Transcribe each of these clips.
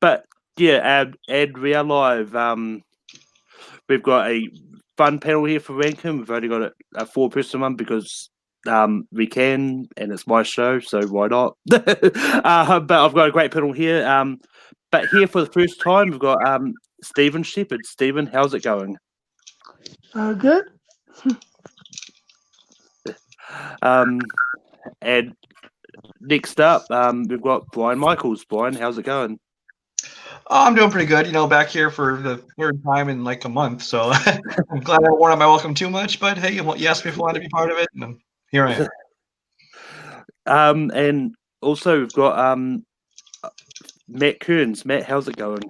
But yeah, and we are live. We've got a fun panel here for Rankin. We've only got a four-person one because we can, and it's my show, so why not? But I've got a great panel here. But here for the first time, we've got Stephen Shepherd. Stephen, how's it going? Good. And next up, we've got Brian Michaels. Brian, how's it going? Oh, I'm doing pretty good. Back here for the third time in like a month, so I'm glad I wore out my welcome too much. But hey, you asked me if I wanted to be part of it, and here I am. And also we've got Matt Kearns. Matt, how's it going?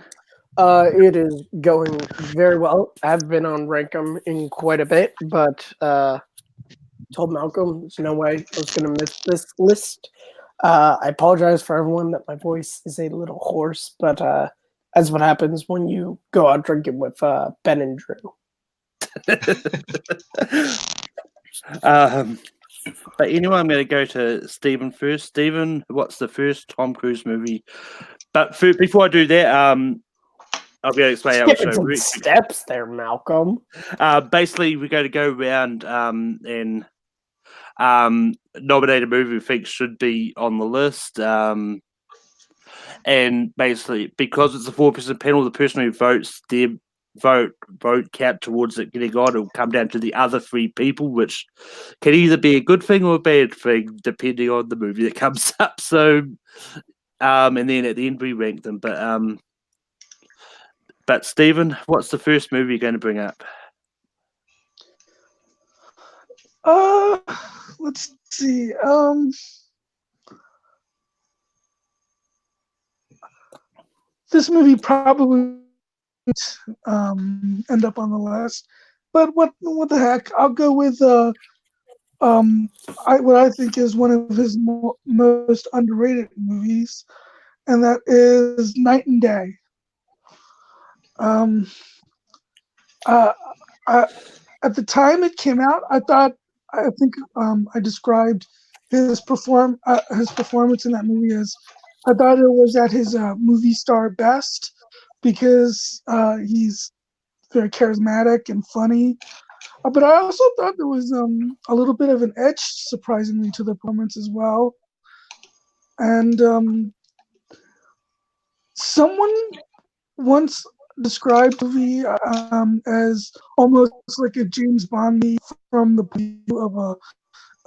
It is going very well. I've been on Rankum in quite a bit, but told Malcolm there's no way I was going to miss this list. I apologize for everyone that my voice is a little hoarse, but that's what happens when you go out drinking with Ben and Drew. But anyway, I'm going to go to Stephen first. Stephen, what's the first Tom Cruise movie? But before I do that, I'll be able to explain how the show steps there, Malcolm. Basically, we're going to go around and nominate a movie we think should be on the list. And basically, because it's a four-person panel, the person who votes, their vote count towards it getting on. It'll come down to the other three people, which can either be a good thing or a bad thing, depending on the movie that comes up. So, and then at the end we rank them. But Stephen, what's the first movie you're going to bring up? Let's see. This movie probably end up on the list, but what the heck? I'll go with what I think is one of his most underrated movies, and that is Night and Day. At the time it came out, I think I described his performance in that movie as I thought it was at his movie star best because he's very charismatic and funny. But I also thought there was a little bit of an edge, surprisingly, to the performance as well. And someone once described the movie as almost like a James Bond movie from the point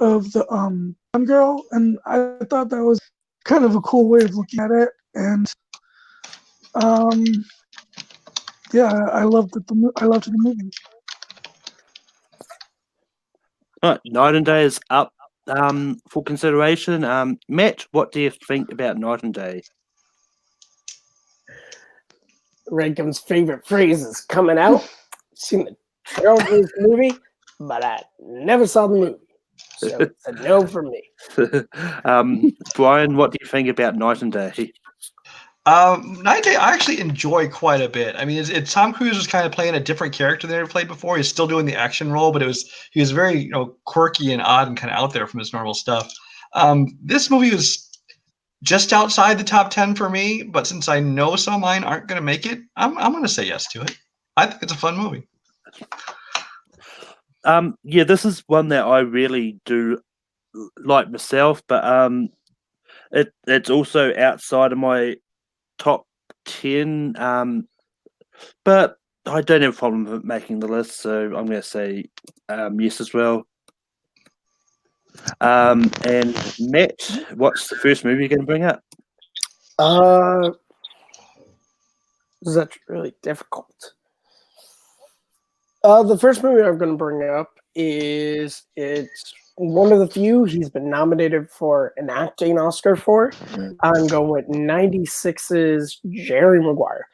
of the Bond girl, and I thought that was kind of a cool way of looking at it. And yeah, I loved the movie. Right, Night and Day is up for consideration. Matt, what do you think about Night and Day? Rankham's favorite phrase is coming out. Seen the trailer for this movie, but I never saw the movie. So it's a no for me. Brian, what do you think about Night and Day? Night and Day I actually enjoy quite a bit. I mean, Tom Cruise was kind of playing a different character than he ever played before. He's still doing the action role, but he was very quirky and odd and kind of out there from his normal stuff. This movie was just outside the top 10 for me, but since I know some of mine aren't going to make it, I'm going to say yes to it. I think it's a fun movie. Yeah, this is one that I really do like myself, but it's also outside of my top 10. But I don't have a problem with making the list, so I'm going to say yes as well. And Matt, what's the first movie you're going to bring up? That's really difficult. The first movie I'm going to bring up it's one of the few he's been nominated for an acting Oscar for. I'm going with 96's Jerry Maguire.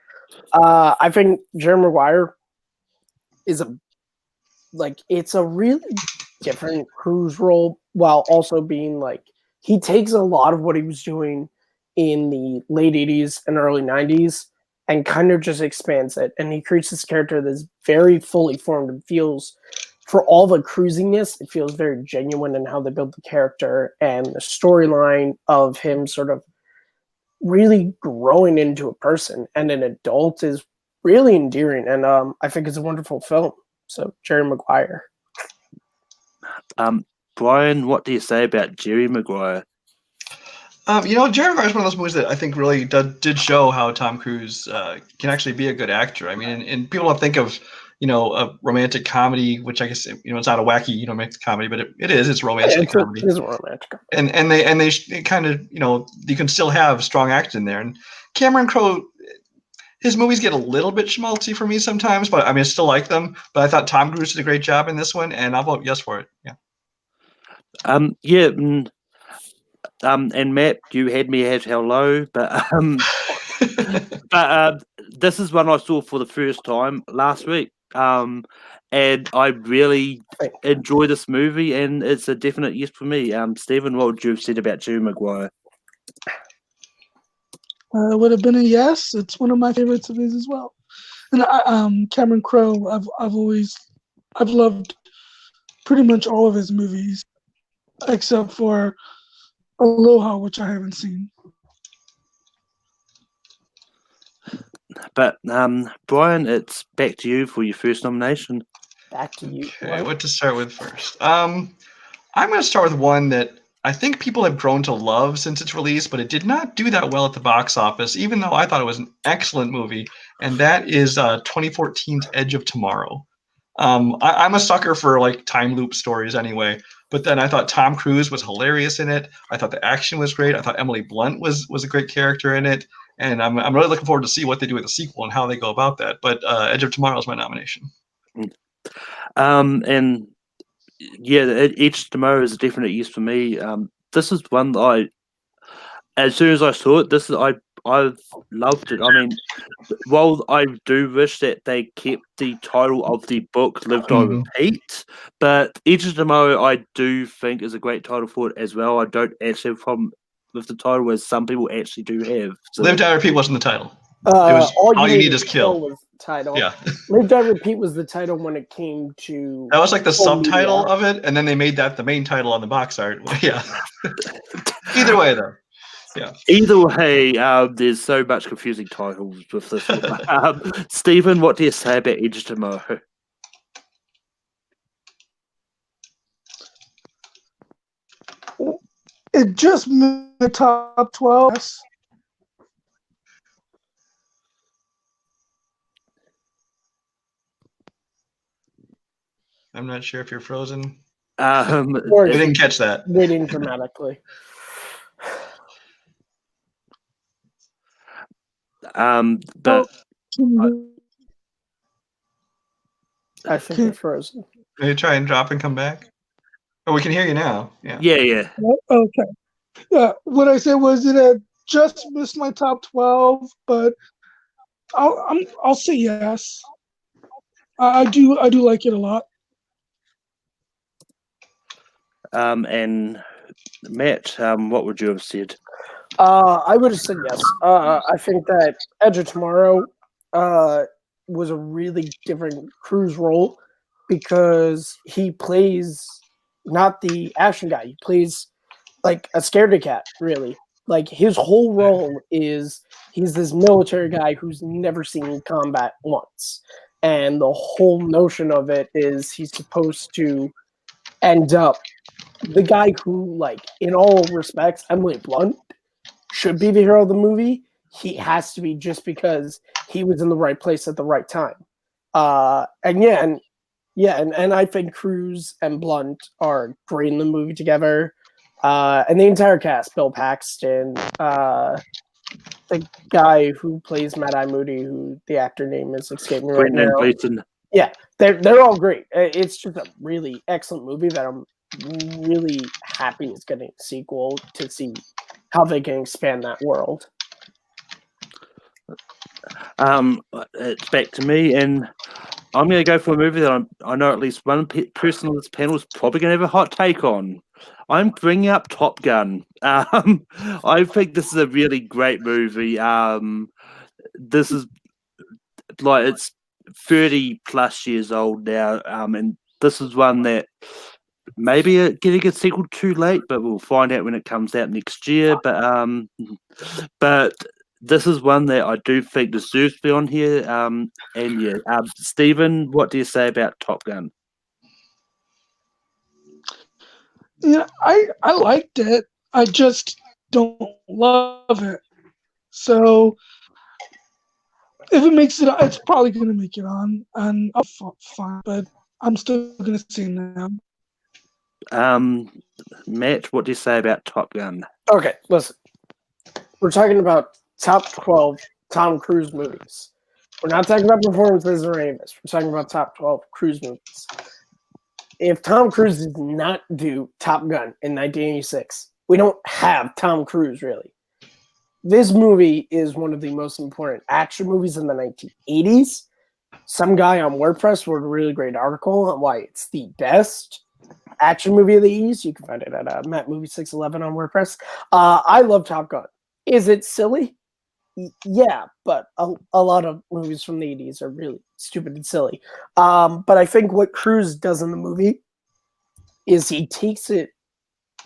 I think Jerry Maguire is it's a really different Cruise role while also being he takes a lot of what he was doing in the late 80s and early 90s and kind of just expands it. And he creates this character that's very fully formed and feels, for all the cruisiness, it feels very genuine in how they build the character and the storyline of him sort of really growing into a person and an adult is really endearing, and I think it's a wonderful film. So Jerry Maguire. Brian, what do you say about Jerry Maguire? Jerry Maguire is one of those movies that I think really did show how Tom Cruise can actually be a good actor. I mean, and people don't think of, a romantic comedy, which I guess, it's not a wacky, romantic comedy, but it is. It's romantic comedy. It is a romantic comedy. And they kind of, you can still have strong acting there. And Cameron Crowe, his movies get a little bit schmaltzy for me sometimes, but I mean, I still like them. But I thought Tom Cruise did a great job in this one, and I'll vote yes for it. Yeah. And Matt, you had me at hello, but this is one I saw for the first time last week, and I really enjoy this movie, and it's a definite yes for me. Stephen, what would you have said about Jerry Maguire? It would have been a yes. It's one of my favorites of his as well. And Cameron Crowe, I've loved pretty much all of his movies, except for Aloha, which I haven't seen. But Brian, it's back to you for your first nomination. Back to you. Okay, what to start with first? I'm going to start with one that I think people have grown to love since its release, but it did not do that well at the box office, even though I thought it was an excellent movie, and that is 2014's Edge of Tomorrow. I'm a sucker for like time loop stories anyway, but then I thought Tom Cruise was hilarious in it. I thought the action was great. I thought Emily Blunt was a great character in it, and I'm really looking forward to see what they do with the sequel and how they go about that. But Edge of Tomorrow is my nomination. And yeah, Edge of Tomorrow is a definite yes for me. This is one that as soon as I saw it, I loved it. I mean, while I do wish that they kept the title of the book Lived I Repeat, but Edge of Tomorrow I do think is a great title for it as well. I don't actually have a problem with the title as some people actually do have. So. Lived I Repeat wasn't the title. It was All You Need Is Kill. Was the title. Yeah. Lived I Repeat was the title when it came to... That was like the subtitle of it, and then they made that the main title on the box art. Yeah. Either way, though. Yeah. Either way, there's so much confusing titles with this one. Stephen, what do you say about Edge of Tomorrow? It just made the top 12. I'm not sure if you're frozen. We didn't catch that. Waiting dramatically. But I think you're frozen. Can you try and drop and come back? Oh, we can hear you now. Yeah. Yeah. Okay. Yeah. What I said was it had just missed my top 12, but I'll say yes. I do like it a lot. And Matt, what would you have said? I would have said yes. I think that Edge of Tomorrow was a really different Cruise role because he plays not the action guy. He plays like a scaredy cat, really. Like his whole role is he's this military guy who's never seen combat once. And the whole notion of it is he's supposed to end up the guy who, like, in all respects, Emily Blunt should be the hero of the movie. He has to be just because he was in the right place at the right time. And I think Cruise and Blunt are great in the movie together. And the entire cast, Bill Paxton, the guy who plays Mad Eye Moody, who the actor name is escaping me right now. Clayton. Yeah, they're all great. It's just a really excellent movie that I'm really happy it's getting a sequel to see how they can expand that world. It's back to me, and I'm going to go for a movie that I know at least one person on this panel is probably going to have a hot take on. I'm bringing up Top Gun. I think this is a really great movie. This is like it's 30 plus years old now, and this is one that maybe getting a sequel too late, but we'll find out when it comes out next year. But this is one that I do think deserves to be on here. And yeah, Stephen, what do you say about Top Gun? Yeah, I liked it. I just don't love it. So if it makes it, it's probably gonna make it on, and fine. But I'm still gonna say no. Matt, what do you say about Top Gun? Okay, listen. We're talking about top 12 Tom Cruise movies. We're not talking about performances or any of this. We're talking about top 12 Cruise movies. If Tom Cruise did not do Top Gun in 1986, we don't have Tom Cruise, really. This movie is one of the most important action movies in the 1980s. Some guy on WordPress wrote a really great article on why it's the best action movie of the 80s. You can find it at Matt Movie 611 on WordPress. I love Top Gun. Is it silly? Yeah, but a lot of movies from the 80s are really stupid and silly. But I think what Cruise does in the movie is he takes it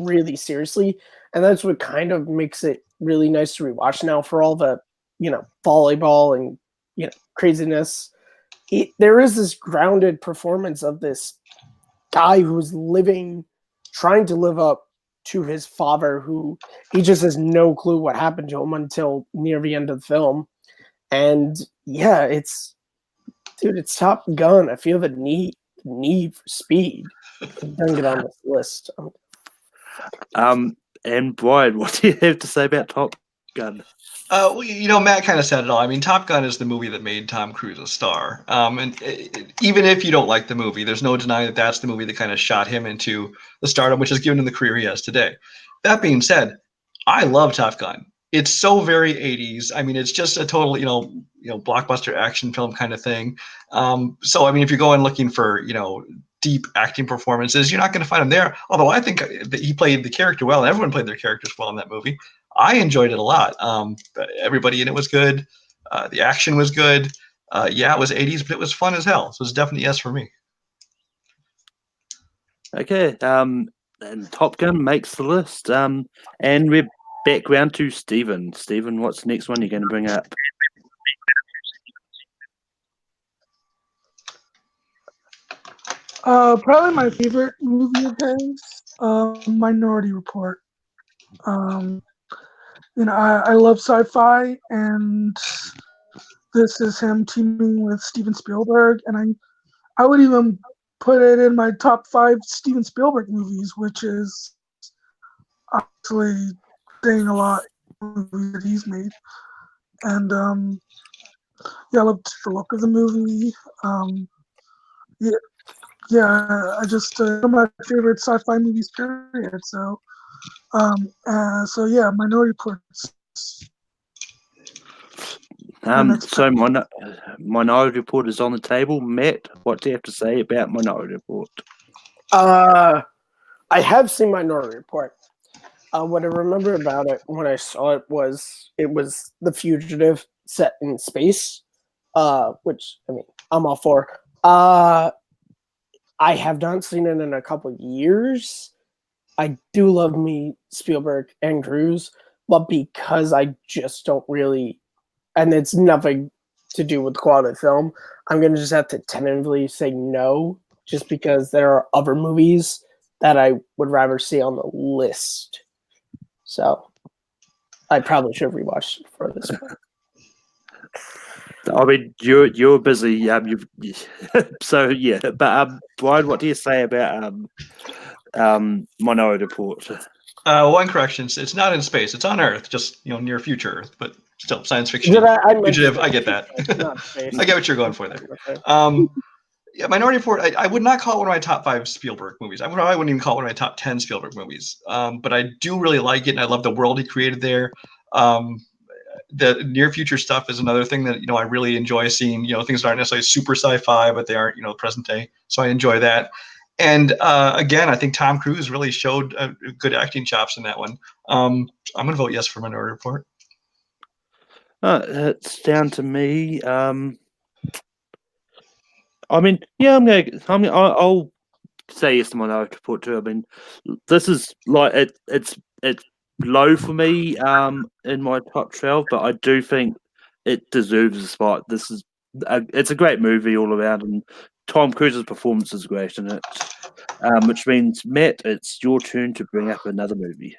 really seriously, and that's what kind of makes it really nice to rewatch now for all the, volleyball and, craziness. There is this grounded performance of this guy who's trying to live up to his father, who he just has no clue what happened to him until near the end of the film. And yeah, it's Top Gun. I feel the need for speed. It doesn't get on this list. And Brian, what do you have to say about Top Gun? Matt kind of said it all. I mean, Top Gun is the movie that made Tom Cruise a star. And even if you don't like the movie, there's no denying that that's the movie that kind of shot him into the stardom, which has given him the career he has today. That being said, I love Top Gun. It's so very 80s. I mean, it's just a total, blockbuster action film kind of thing. So, I mean, if you're going looking for, deep acting performances, you're not going to find him there. Although I think that he played the character well, and everyone played their characters well in that movie. I enjoyed it a lot. Everybody in it was good. The action was good. It was 80s, but it was fun as hell. So it's definitely yes for me. Okay. And Top Gun makes the list. And we're back round to Stephen. Stephen, what's the next one you're going to bring up? Probably my favorite movie of his, Minority Report. I love sci-fi, and this is him teaming with Steven Spielberg, and I would even put it in my top 5 Steven Spielberg movies, which is actually saying a lot of movies that he's made. And I loved the look of the movie. I just one of my favorite sci-fi movies, period. So Minority Report. So Minority Report is on the table. Matt, what do you have to say about Minority Report? I have seen Minority Report. What I remember about it when I saw it was The Fugitive set in space, which, I mean, I'm all for. I have not seen it in a couple of years. I do love me Spielberg and Cruise, but because I just don't really, and it's nothing to do with the quality of the film, I'm going to just have to tentatively say no, just because there are other movies that I would rather see on the list. So I probably should have rewatched it for this one. I mean, you're busy. So yeah. But Brian, what do you say about Minority Report? One correction: it's not in space; it's on Earth, just near future Earth, but still science fiction. Fugitive, I get that. I get what you're going for there. Minority Report. I would not call it one of my top 5 Spielberg movies. I probably wouldn't even call it one of my top 10 Spielberg movies. But I do really like it, and I love the world he created there. The near future stuff is another thing that I really enjoy seeing. Things that aren't necessarily super sci-fi, but they aren't present day. So I enjoy that. And again, I think Tom Cruise really showed good acting chops in that one. I'm going to vote yes for Minority Report. It's down to me. I mean, yeah, I'll say yes to my no to put two. I mean, this is like it's low for me in my top 12, but I do think it deserves a spot. It's a great movie all around, and Tom Cruise's performance is great in it. Which means, Matt, it's your turn to bring up another movie.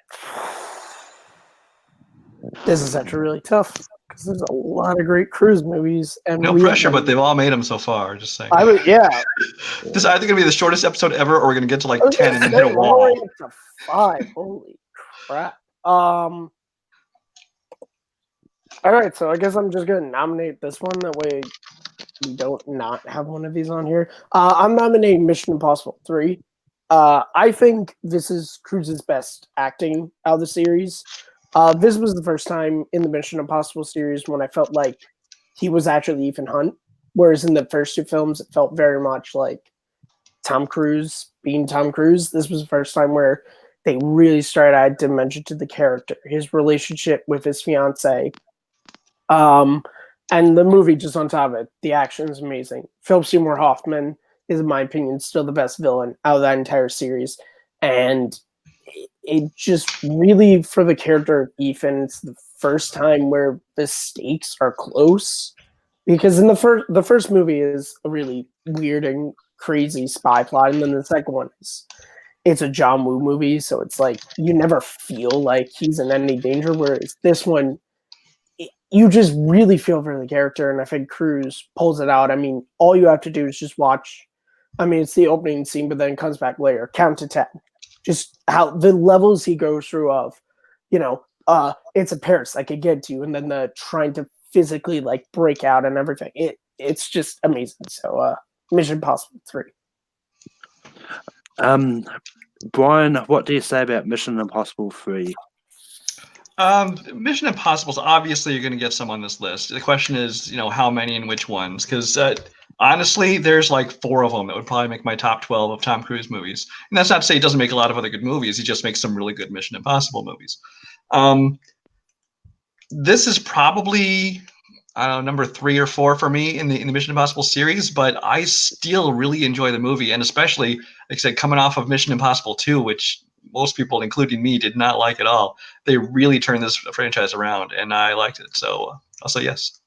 This is actually really tough because there's a lot of great Cruise movies, and No pressure, but they've all made them so far. Just saying. Yeah. This is either going to be the shortest episode ever, or we're going to get to like I was 10 gonna and then say, hit a we're wall. already up to 5. Holy crap. All right, so I guess I'm just gonna nominate this one. That way, we don't not have one of these on here. I'm nominating Mission Impossible 3. I think this is Cruise's best acting out of the series. This was the first time in the Mission Impossible series when I felt like he was actually Ethan Hunt, whereas in the first 2 films, it felt very much like Tom Cruise being Tom Cruise. This was the first time where they really started adding dimension to the character, his relationship with his fiance. And the movie, just on top of it, the action is amazing. Philip Seymour Hoffman is, in my opinion, still the best villain out of that entire series. And it just really, for the character of Ethan, it's the first time where the stakes are close. Because in the first movie is a really weird and crazy spy plot, and then the second one is it's a John Woo movie, so it's like you never feel like he's in any danger. Whereas this one, you just really feel for the character, and I think Cruise pulls it out. I mean, all you have to do is just watch. I mean, it's the opening scene, but then it comes back later. Count to 10. Just how the levels he goes through of, it's a parasite could get to you, and then the trying to physically like break out and everything. It's just amazing. So, Mission Impossible 3. Brian, what do you say about Mission Impossible 3? Mission Impossible's obviously you're going to get some on this list. The question is, how many and which ones? Because honestly, there's like 4 of them that would probably make my top 12 of Tom Cruise movies. And that's not to say he doesn't make a lot of other good movies. He just makes some really good Mission Impossible movies. This is probably, I don't know, number 3 or 4 for me in the Mission Impossible series, but I still really enjoy the movie, and especially, like I said, coming off of Mission Impossible 2, which most people, including me, did not like at all. They really turned this franchise around, and I liked it. So I'll say yes.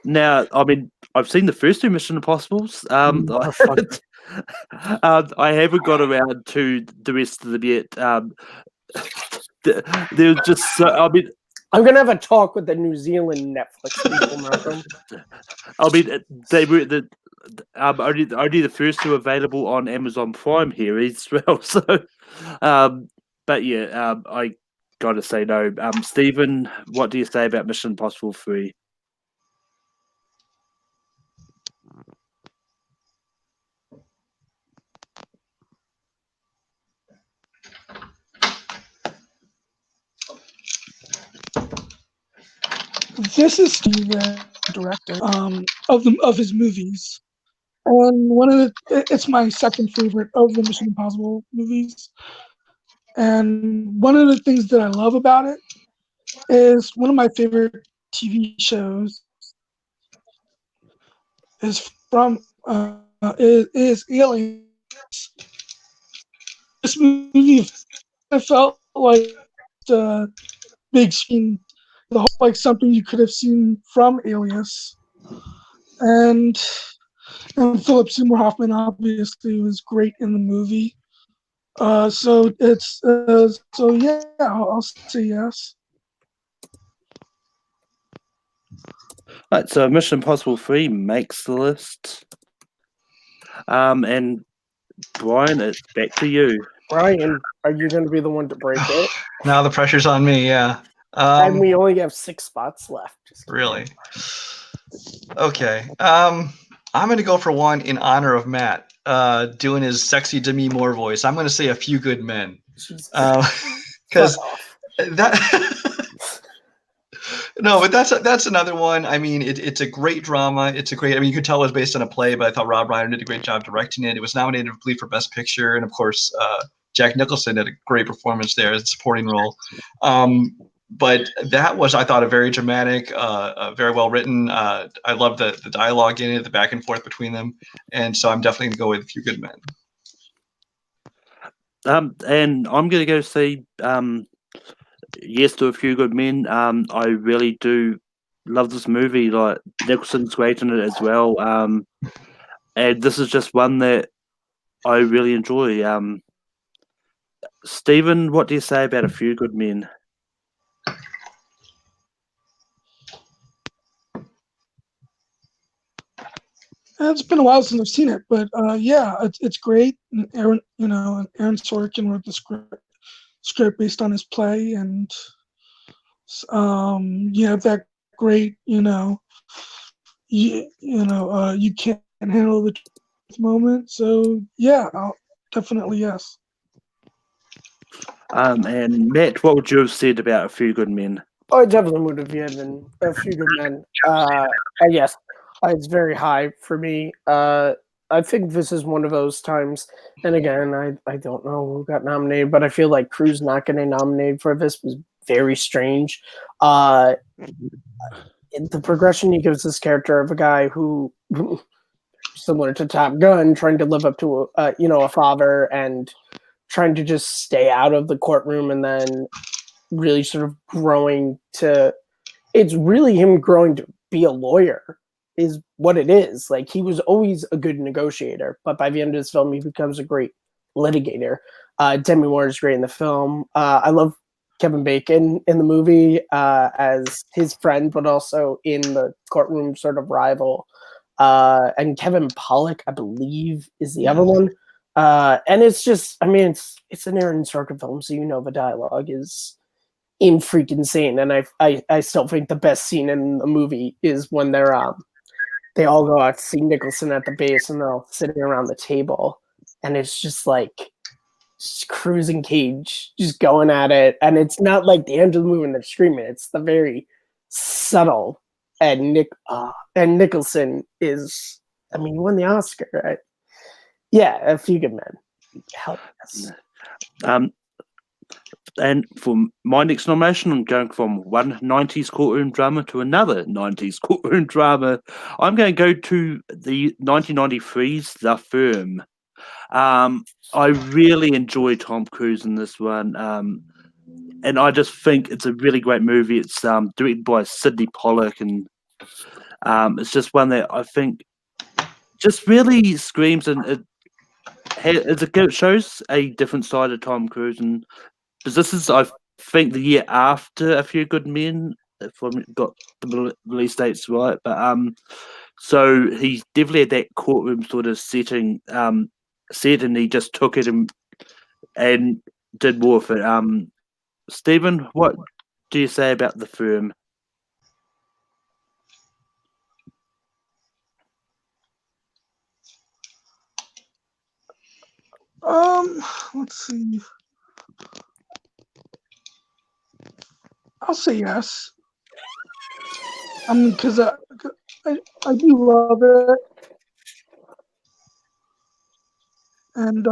Now, I mean, I've seen the first 2 Mission Impossibles. I haven't got around to the rest of them yet. They're just so. I mean, I'm gonna have a talk with the New Zealand Netflix people, Malcolm. I mean, they were only the first 2 available on Amazon Prime here as well. So, but yeah, I gotta say no. Stephen, what do you say about Mission Impossible 3? This is Steve, the director of his movies, and it's my second favorite of the Mission Impossible movies. And one of the things that I love about it is one of my favorite TV shows is Aliens. This movie, I felt like a big scene. The whole, like something you could have seen from Alias, and Philip Seymour Hoffman obviously was great in the movie. So it's so yeah, I'll say yes. Right, so Mission Impossible 3 makes the list. And Brian, it's back to you. Brian, are you going to be the one to break it? Now the pressure's on me. Yeah. And we only have 6 spots left. Really? Okay. I'm going to go for one in honor of Matt doing his sexy Demi Moore voice. I'm going to say A Few Good Men. Because that... No, but that's another one. I mean, it's a great drama. It's a great. I mean, you could tell it was based on a play, but I thought Rob Reiner did a great job directing it. It was nominated, I believe, for Best Picture, and of course, Jack Nicholson had a great performance there as a supporting role. but that was, I thought, a very dramatic, very well written. I love the dialogue in it, the back and forth between them, and so I'm definitely gonna go with A Few Good Men. And I'm gonna go see Yes to A Few Good Men. I really do love this movie. Like Nicholson's great in it as well. And this is just one that I really enjoy. Stephen, what do you say about A Few Good Men? It's been a while since I've seen it, but yeah, it's great. And Aaron, and Aaron Sorkin wrote the script based on his play, and you have that great, you can't handle the truth moment. So yeah, definitely yes. And Matt, what would you have said about A Few Good Men? I definitely would have given A Few Good Men. Yes, it's very high for me. I think this is one of those times, and again, I don't know who got nominated, but I feel like Cruise not getting nominated for this was very strange. The progression he gives this character of a guy who, similar to Top Gun, trying to live up to a father and trying to just stay out of the courtroom, and then really sort of growing to, it's really him growing to be a lawyer is what it is. Like, he was always a good negotiator, but by the end of this film, he becomes a great litigator. Demi Moore is great in the film. I love Kevin Bacon in the movie as his friend, but also in the courtroom sort of rival. And Kevin Pollak, I believe, is the other one. And it's just, I mean, it's an Aaron Sorkin film, so the dialogue is in freaking insane. And I still think the best scene in the movie is when they all go out to see Nicholson at the base, and they're all sitting around the table, and it's just like cruising Cage just going at it, and it's not like the end of the movie and they're screaming. It's the very subtle, and Nicholson is, I mean, he won the Oscar, right? Yeah, A Few Good Men. Hell yes. And for my next nomination, I'm going from one 90s courtroom drama to another 90s courtroom drama. I'm going to go to the 1993's The Firm. I really enjoy Tom Cruise in this one. And I just think it's a really great movie. It's directed by Sidney Pollack, and it's just one that I think just really screams, and it shows a different side of Tom Cruise. And because this is, I think, the year after A Few Good Men, if I got the release dates right. But so he definitely had that courtroom sort of setting set, and he just took it and did more of it. Stephen, what do you say about The Firm? Let's see. I'll say yes. Because I do love it, and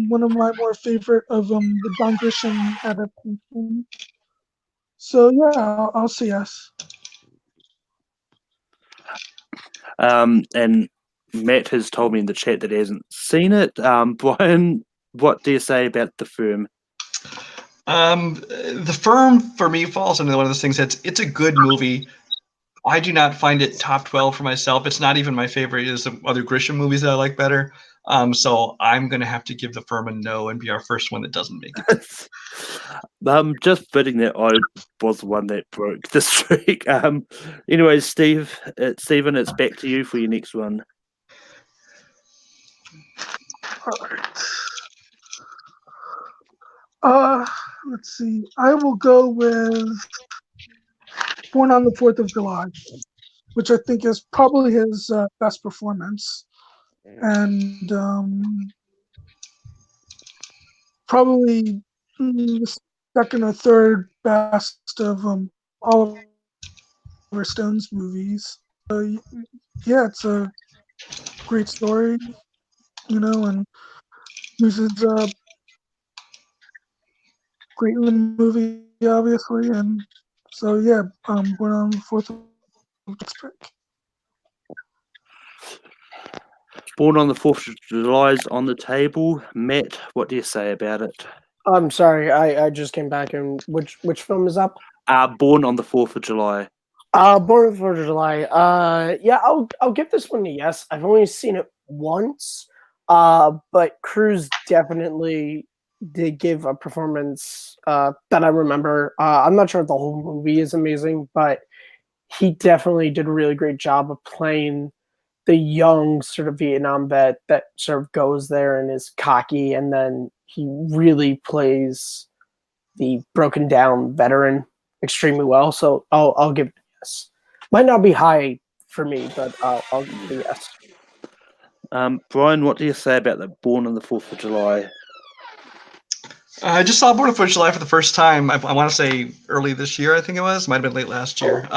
one of my more favorite of the John Grisham adaptation. So yeah, I'll say yes. And Matt has told me in the chat that he hasn't seen it. Brian, what do you say about The Firm? The Firm for me falls into one of those things that's, it's a good movie. I do not find it top 12 for myself. It's not even my favorite. There's some other Grisham movies that I like better. So I'm going to have to give The Firm a no and be our first one that doesn't make it. Just fitting that I was the one that broke the streak. Anyways, Stephen, it's back to you for your next one. All right. Let's see. I will go with Born on the 4th of July, which I think is probably his best performance, and probably the second or third best of Oliver Stone's movies. Yeah, it's a great story, and uses great in the movie, obviously, and so yeah, Born on the 4th of pick. Born on the 4th of July is on the table. Matt, what do you say about it? I'm sorry, I just came back, and which film is up? Born on the 4th of July. Born on the 4th of July. Yeah, I'll give this one a yes. I've only seen it once, but Cruise definitely did give a performance that I remember. I'm not sure if the whole movie is amazing, but he definitely did a really great job of playing the young sort of Vietnam vet that sort of goes there and is cocky, and then he really plays the broken down veteran extremely well. So I'll give it a yes. Might not be high for me, but I'll give it a yes. Brian, what do you say about the Born on the 4th of July? I just saw Born on the 4th of July for the first time. I want to say early this year, I think it was. Might have been late last year.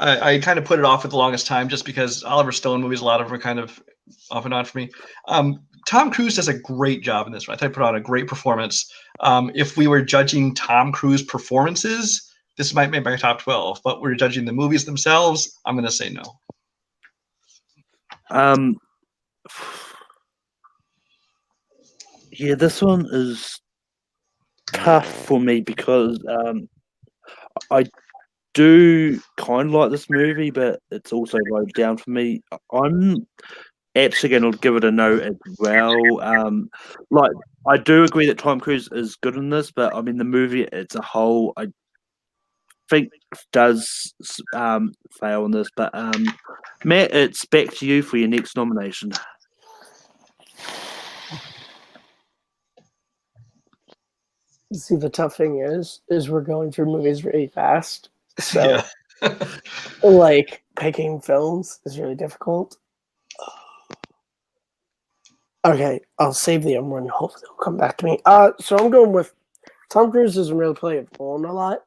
I kind of put it off for the longest time just because Oliver Stone movies, a lot of them are kind of off and on for me. Tom Cruise does a great job in this one. I think he put on a great performance. If we were judging Tom Cruise performances, this might make my top 12. But we're judging the movies themselves, I'm going to say no. Yeah, this one is tough for me because I do kind of like this movie, but it's also low down for me. I'm actually going to give it a no as well. Like, I do agree that Tom Cruise is good in this, but I mean the movie as a whole, I think does fail in this. But Matt, it's back to you for your next nomination. See, the tough thing is we're going through movies really fast, so Yeah. like picking films is really difficult. Okay, I'll save the M1. Hopefully, it'll come back to me. So I'm going with Tom Cruise doesn't really play a villain a lot,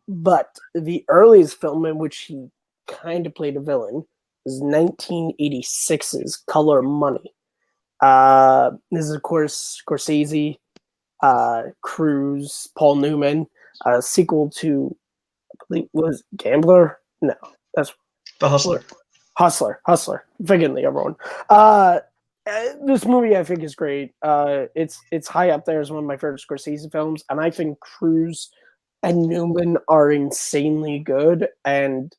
but the earliest film in which he kind of played a villain is 1986's Color Money. This is of course Scorsese, Cruise, Paul Newman, sequel to I believe was Gambler. No, that's The Hustler. Hustler. Forgetting the other one. This movie I think is great. It's high up there as one of my favorite Scorsese films, and I think Cruise and Newman are insanely good. And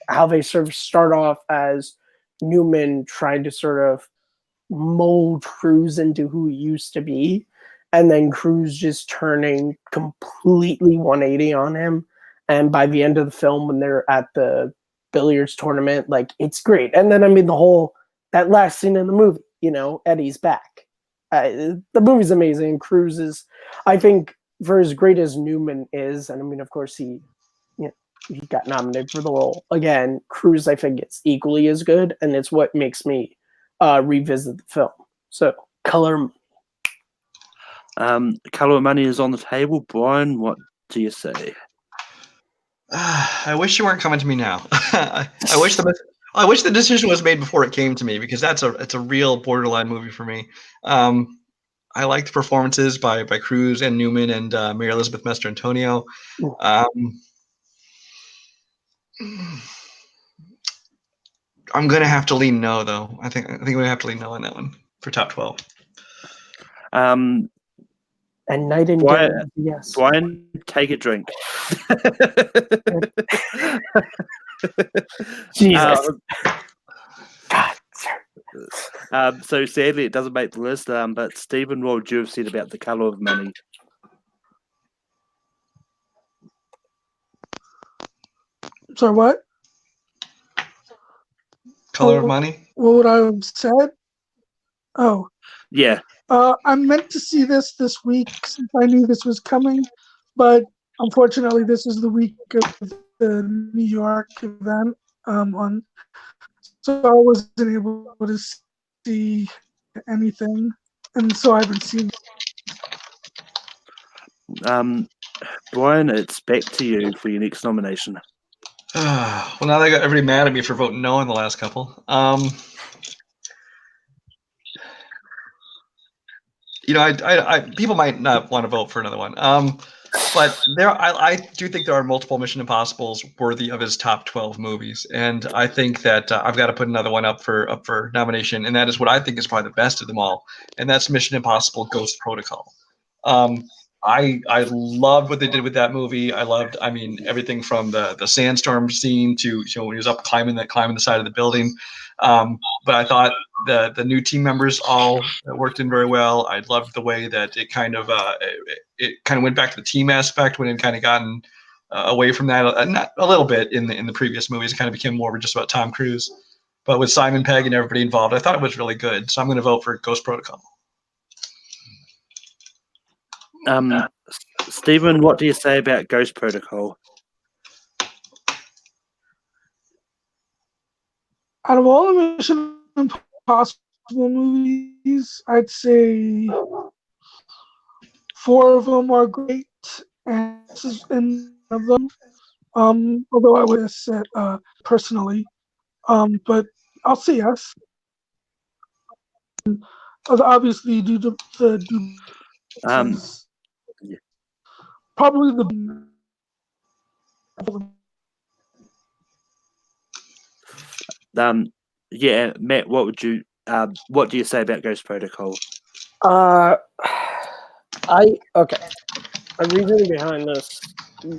how they sort of start off as Newman trying to sort of mold Cruise into who he used to be, and then Cruise just turning completely 180 on him. And by the end of the film, when they're at the billiards tournament, like it's great. And then I mean that last scene in the movie, Eddie's back. The movie's amazing. Cruise is, I think, for as great as Newman is, and I mean, of course, he got nominated for the role again. Cruise, I think, it's equally as good, and it's what makes me revisit the film. So, Color Money is on the table. Brian, what do you say? I wish you weren't coming to me now. I wish the decision was made before it came to me, because it's a real borderline movie for me. I like the performances by Cruise and Newman and Mary Elizabeth Mastrantonio. I'm gonna have to lean no, though. I think we have to lean no on that one for top 12. and Night and Day. Yes. Brian, take a drink. Jesus. God. So sadly, it doesn't make the list. But Stephen, what would you have said about The Color of Money? Sorry, what? Color of Money? What would I have said? Oh. Yeah. I meant to see this week since I knew this was coming, but unfortunately, this is the week of the New York event so I wasn't able to see anything, and so I haven't seen it. Brian, it's back to you for your next nomination. Well, now they got everybody mad at me for voting no in the last couple. people might not want to vote for another one. But I do think there are multiple Mission Impossibles worthy of his top 12 movies, and I think that I've got to put another one up for nomination, and that is what I think is probably the best of them all, and that's Mission Impossible: Ghost Protocol. I loved what they did with that movie. I mean, everything from the sandstorm scene to when he was up climbing the side of the building. But I thought the new team members all worked in very well. I loved the way that it kind of went back to the team aspect when it kind of gotten away from that not a little bit in the previous movies. It kind of became more just about Tom Cruise. But with Simon Pegg and everybody involved, I thought it was really good. So I'm going to vote for Ghost Protocol. Stephen, what do you say about Ghost Protocol? Out of all the Mission Impossible movies, I'd say 4 of them are great, and this is one of them. Although I would have said personally, but I'll say yes. Obviously, due to the probably the. Yeah, Matt, what do you say about Ghost Protocol? Okay. A reason behind this,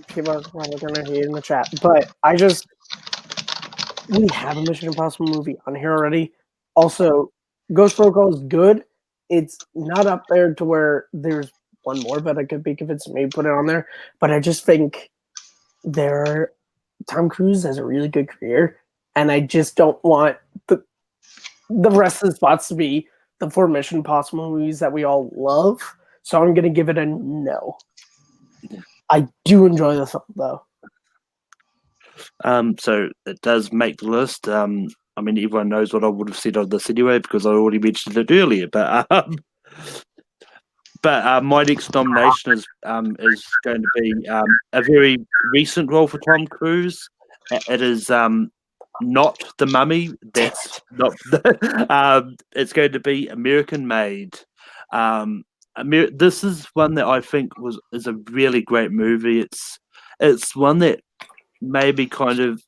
people are probably gonna hate in the chat, but we have a Mission Impossible movie on here already. Also, Ghost Protocol is good. It's not up there to where there's one more, but I could be convinced to maybe put it on there. But I just think Tom Cruise has a really good career, and I just don't want the rest of the spots to be the 4 Mission Impossible movies that we all love. So I'm gonna give it a no. I do enjoy the film though. So it does make the list. I mean, everyone knows what I would have said on this anyway because I already mentioned it earlier. But my next nomination is going to be a very recent role for Tom Cruise. It is not The Mummy. That's not. It's going to be American Made. This is one that I think is a really great movie. It's one that maybe kind of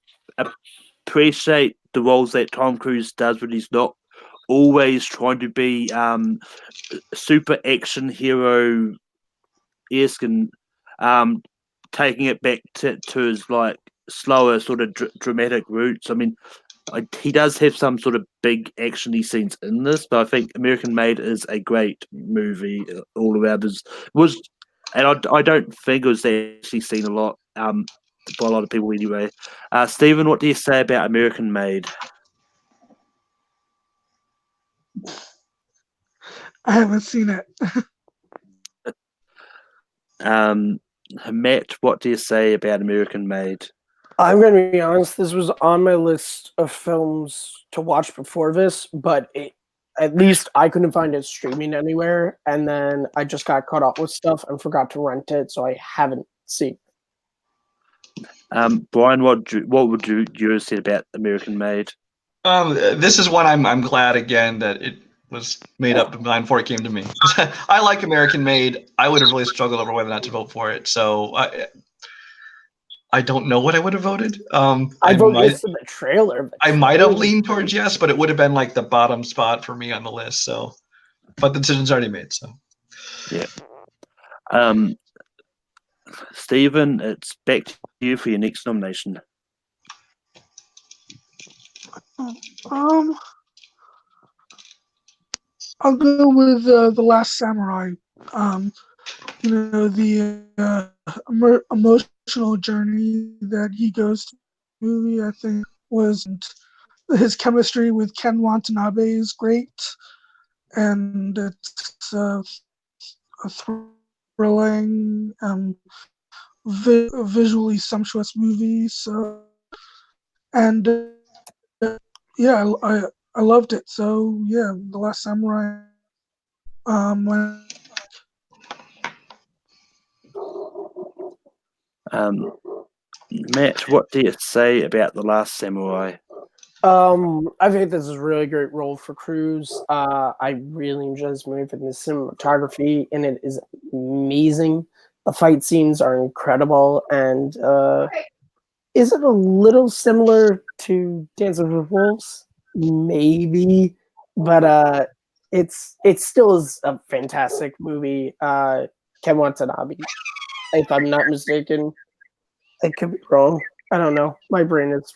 appreciate the roles that Tom Cruise does when he's not always trying to be super action hero esque and taking it back to his like slower sort of dramatic roots. I mean, he does have some sort of big actiony scenes in this, but I think American Made is a great movie all around. And I don't think it was actually seen a lot by a lot of people anyway. Stephen, what do you say about American Made? I haven't seen it. Matt, what do you say about American Made? I'm going to be honest, this was on my list of films to watch before this, but at least I couldn't find it streaming anywhere, and then I just got caught up with stuff and forgot to rent it, so I haven't seen it. Brian, what would you say about American Made? This is one I'm glad again that it was made up before it came to me. I like American Made. I would have really struggled over whether or not to vote for it. So I don't know what I would have voted. I voted yes to the trailer. I might have leaned towards yes, but it would have been like the bottom spot for me on the list. So, but the decision's already made. So, yeah. Stephen, it's back to you for your next nomination. I'll go with The Last Samurai. The emotional journey that he goes to in the movie, I think, was his chemistry with Ken Watanabe is great, and it's a thrilling, visually sumptuous movie. So, and yeah, I loved it. So yeah, The Last Samurai. Matt, what do you say about The Last Samurai? I think this is a really great role for Cruz. I really enjoy this movie for the cinematography, and it is amazing. The fight scenes are incredible, and is it a little similar to Dances with Wolves? Maybe, but it still is a fantastic movie. Ken Watanabe, if I'm not mistaken. I could be wrong. I don't know. My brain is.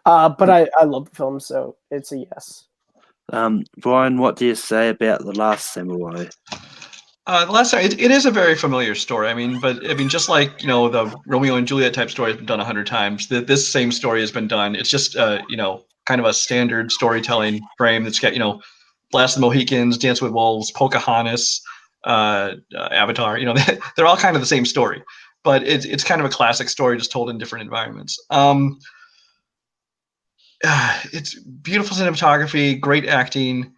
But I love the film, so it's a yes. Brian, what do you say about The Last Samurai? The last time, it is a very familiar story. But just like the Romeo and Juliet type story has been done 100 times. This same story has been done. It's just kind of a standard storytelling frame that's got Blast of the Mohicans, Dance with Wolves, Pocahontas, Avatar. They're all kind of the same story, but it's kind of a classic story just told in different environments. It's beautiful cinematography, great acting.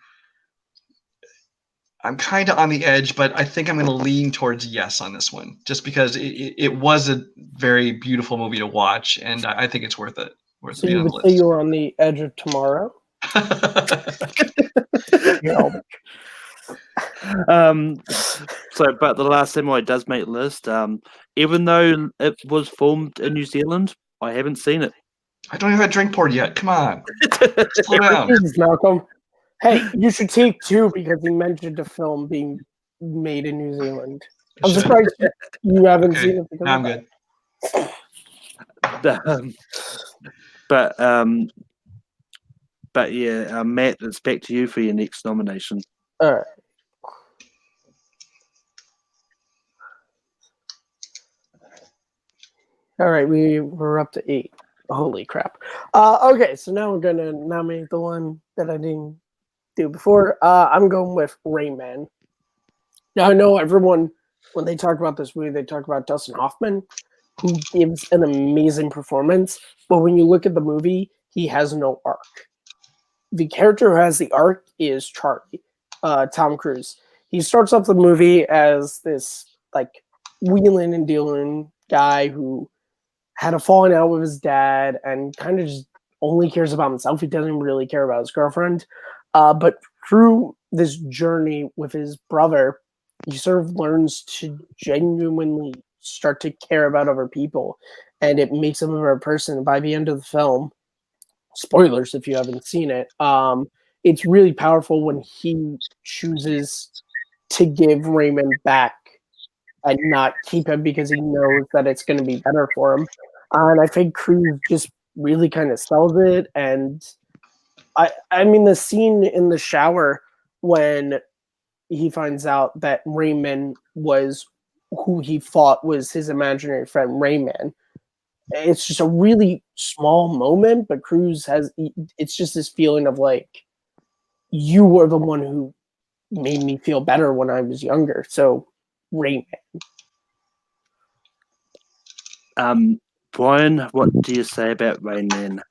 I'm kind of on the edge, but I think I'm going to lean towards yes on this one, just because it was a very beautiful movie to watch, and I think it's worth it. So you would say you were on the edge of tomorrow? Yeah. But The Last Samurai does make the list. Even though it was filmed in New Zealand, I haven't seen it. I don't even have a drink poured yet. Come on, slow down. Jesus, Malcolm. Hey, you should take two because he mentioned a film being made in New Zealand. I'm surprised you haven't seen it. No, I'm good. But yeah, Matt, it's back to you for your next nomination. All right. All right, we're up to 8. Holy crap. Okay, so now we're going to nominate the one that I didn't do before. I'm going with Rain Man. Now, I know everyone, when they talk about this movie, they talk about Dustin Hoffman, who gives an amazing performance. But when you look at the movie, he has no arc. The character who has the arc is Charlie, Tom Cruise. He starts off the movie as this, like, wheeling and dealing guy who had a falling out with his dad and kind of just only cares about himself. He doesn't really care about his girlfriend. But through this journey with his brother, he sort of learns to genuinely start to care about other people. And it makes him a better person. By the end of the film, spoilers if you haven't seen it, it's really powerful when he chooses to give Raymond back and not keep him because he knows that it's going to be better for him. And I think Cruise just really kind of sells it. And I mean, the scene in the shower when he finds out that Raymond was who he thought was his imaginary friend, Rayman. It's just a really small moment, but Cruise it's just this feeling of like, you were the one who made me feel better when I was younger. So, Rayman. Brian, what do you say about Rain Man?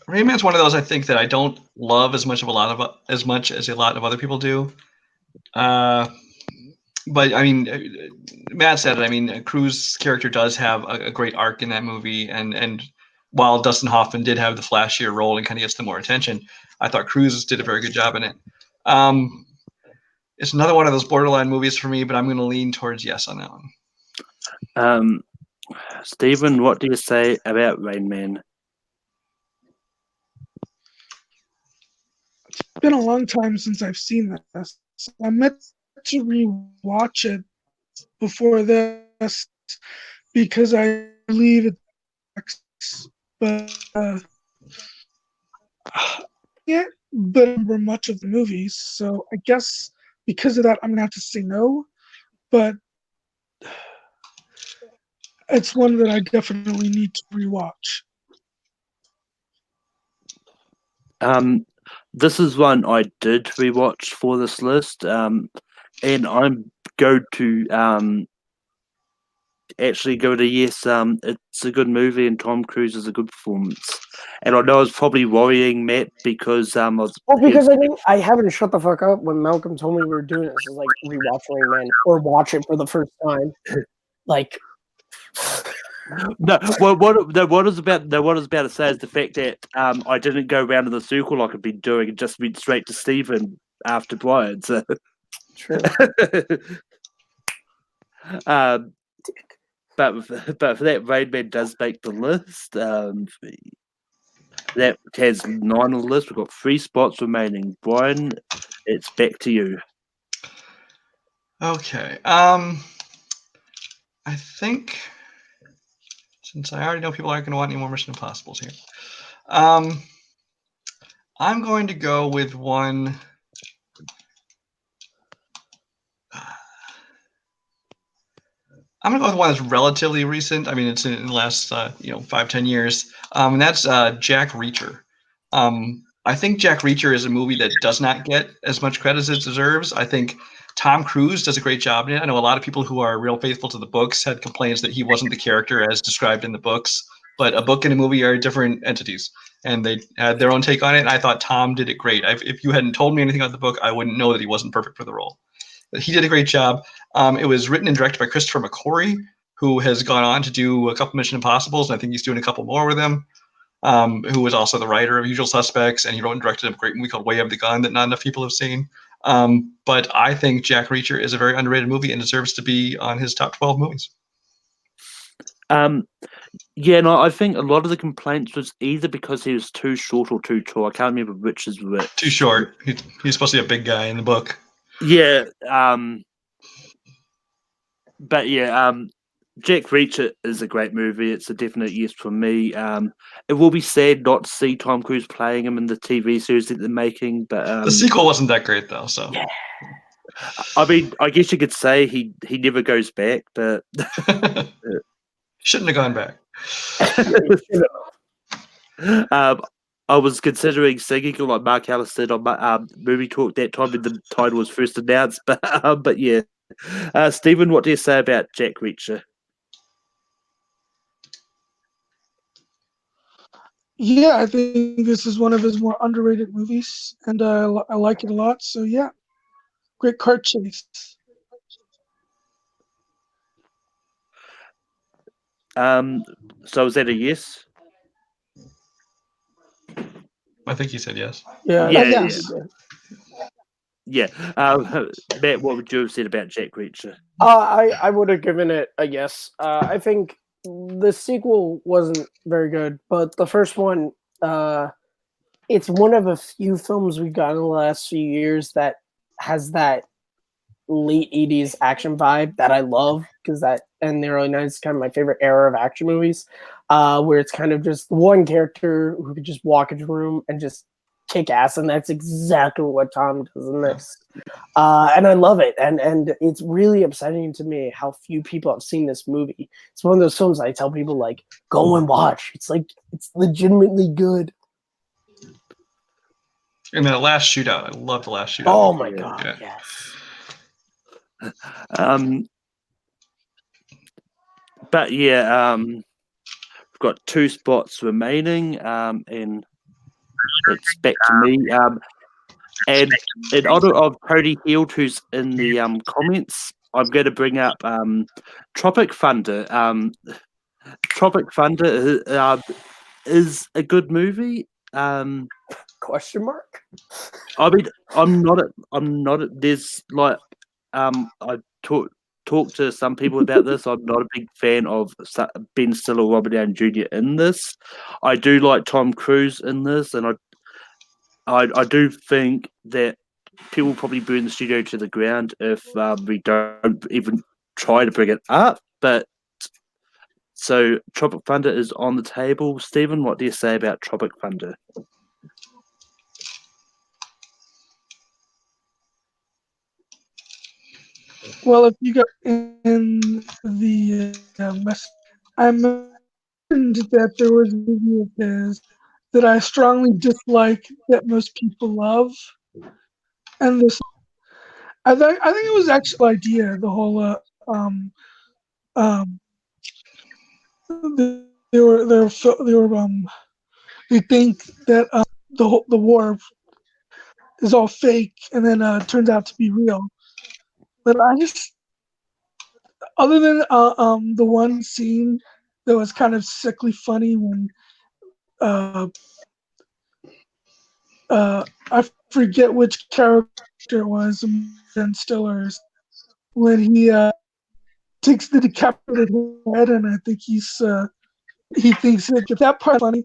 Rain Man's one of those I think that I don't love as much as a lot of other people do. But I mean, Matt said it. I mean, Cruise's character does have a great arc in that movie, and while Dustin Hoffman did have the flashier role and kind of gets the more attention, I thought Cruise did a very good job in it. It's another one of those borderline movies for me, but I'm going to lean towards yes on that one. Stephen, what do you say about Rain Man? It's been a long time since I've seen this. I meant to rewatch it before this because I believe it's, but yeah, but I remember much of the movies, so I guess because of that, I'm gonna have to say no. But it's one that I definitely need to rewatch. This is one I did rewatch for this list, and I'm going to actually go to yes. It's a good movie, and Tom Cruise is a good performance. And I know I was probably worrying Matt because because I haven't shut the fuck up when Malcolm told me we were doing this. It's like rewatch Rain Man or watch it for the first time. Like, No, what I was about to say is the fact that I didn't go round in the circle like I've been doing and just went straight to Stephen after Brian. So, True. but for that, Rain Man does make the list. That has 9 on the list. We've got 3 spots remaining. Brian, it's back to you. Okay. I think since I already know people aren't going to want any more Mission Impossibles here, I'm going to go with one. I'm going to go with one that's relatively recent. I mean, it's in the last 5-10 years. And that's Jack Reacher. I think Jack Reacher is a movie that does not get as much credit as it deserves. I think Tom Cruise does a great job in it. I know a lot of people who are real faithful to the books had complaints that he wasn't the character as described in the books. But a book and a movie are different entities, and they had their own take on it. And I thought Tom did it great. If you hadn't told me anything about the book, I wouldn't know that he wasn't perfect for the role. But he did a great job. It was written and directed by Christopher McQuarrie, who has gone on to do a couple Mission Impossibles, and I think he's doing a couple more with them. Who was also the writer of Usual Suspects, and he wrote and directed a great movie called Way of the Gun that not enough people have seen. But I think Jack Reacher is a very underrated movie and deserves to be on his top 12 movies. Yeah, no, I think a lot of the complaints was either because he was too short or too tall. I can't remember which is which. Too short. He's supposed to be a big guy in the book. Yeah, but yeah, Jack Reacher is a great movie. It's a definite yes for me. It will be sad not to see Tom Cruise playing him in the TV series that they're making, but the sequel wasn't that great though. So yeah. I mean, I guess you could say he never goes back, but shouldn't have gone back. I was considering singing like Mark Ellis said on Movie Talk that time when the title was first announced, but yeah. Stephen, what do you say about Jack Reacher? Yeah, I think this is one of his more underrated movies, and I like it a lot. So yeah, great car chase. So is that a yes? I think he said yes. Yeah. Yes. Yeah. Matt, what would you have said about Jack Reacher? I would have given it a yes. I think the sequel wasn't very good, but the first one, it's one of a few films we've got in the last few years that has that late 80s action vibe that I love, because that and the early 90s is kind of my favorite era of action movies, where it's kind of just one character who could just walk into a room and just kick ass, and that's exactly what Tom does in this. And I love it, and it's really upsetting to me how few people have seen this movie. It's one of those films I tell people, like, go and watch. It's legitimately good. And that last shootout, I love the last shootout. Oh my god, yes. But yeah, we've got 2 spots remaining, and it's back to me. And in honor of Cody Hield, who's in the comments, I'm going to bring up Tropic Thunder. Tropic Thunder is a good movie. Question mark? I mean, I'm not. There's like, I talked to some people about this. I'm not a big fan of Ben Stiller or Robert Downey Jr. in this. I do like Tom Cruise in this, and I do think that people probably burn the studio to the ground if we don't even try to bring it up. But so Tropic Thunder is on the table. Stephen, what do you say about Tropic Thunder? Well, if you got in the message, I mentioned that there was a movie of his that I strongly dislike that most people love, and this I think it was actually an idea. The whole they think that the war is all fake, and then turns out to be real. But other than the one scene that was kind of sickly funny when I forget which character it was, Ben Stiller's, when he takes the decapitated head, and I think he thinks that part funny,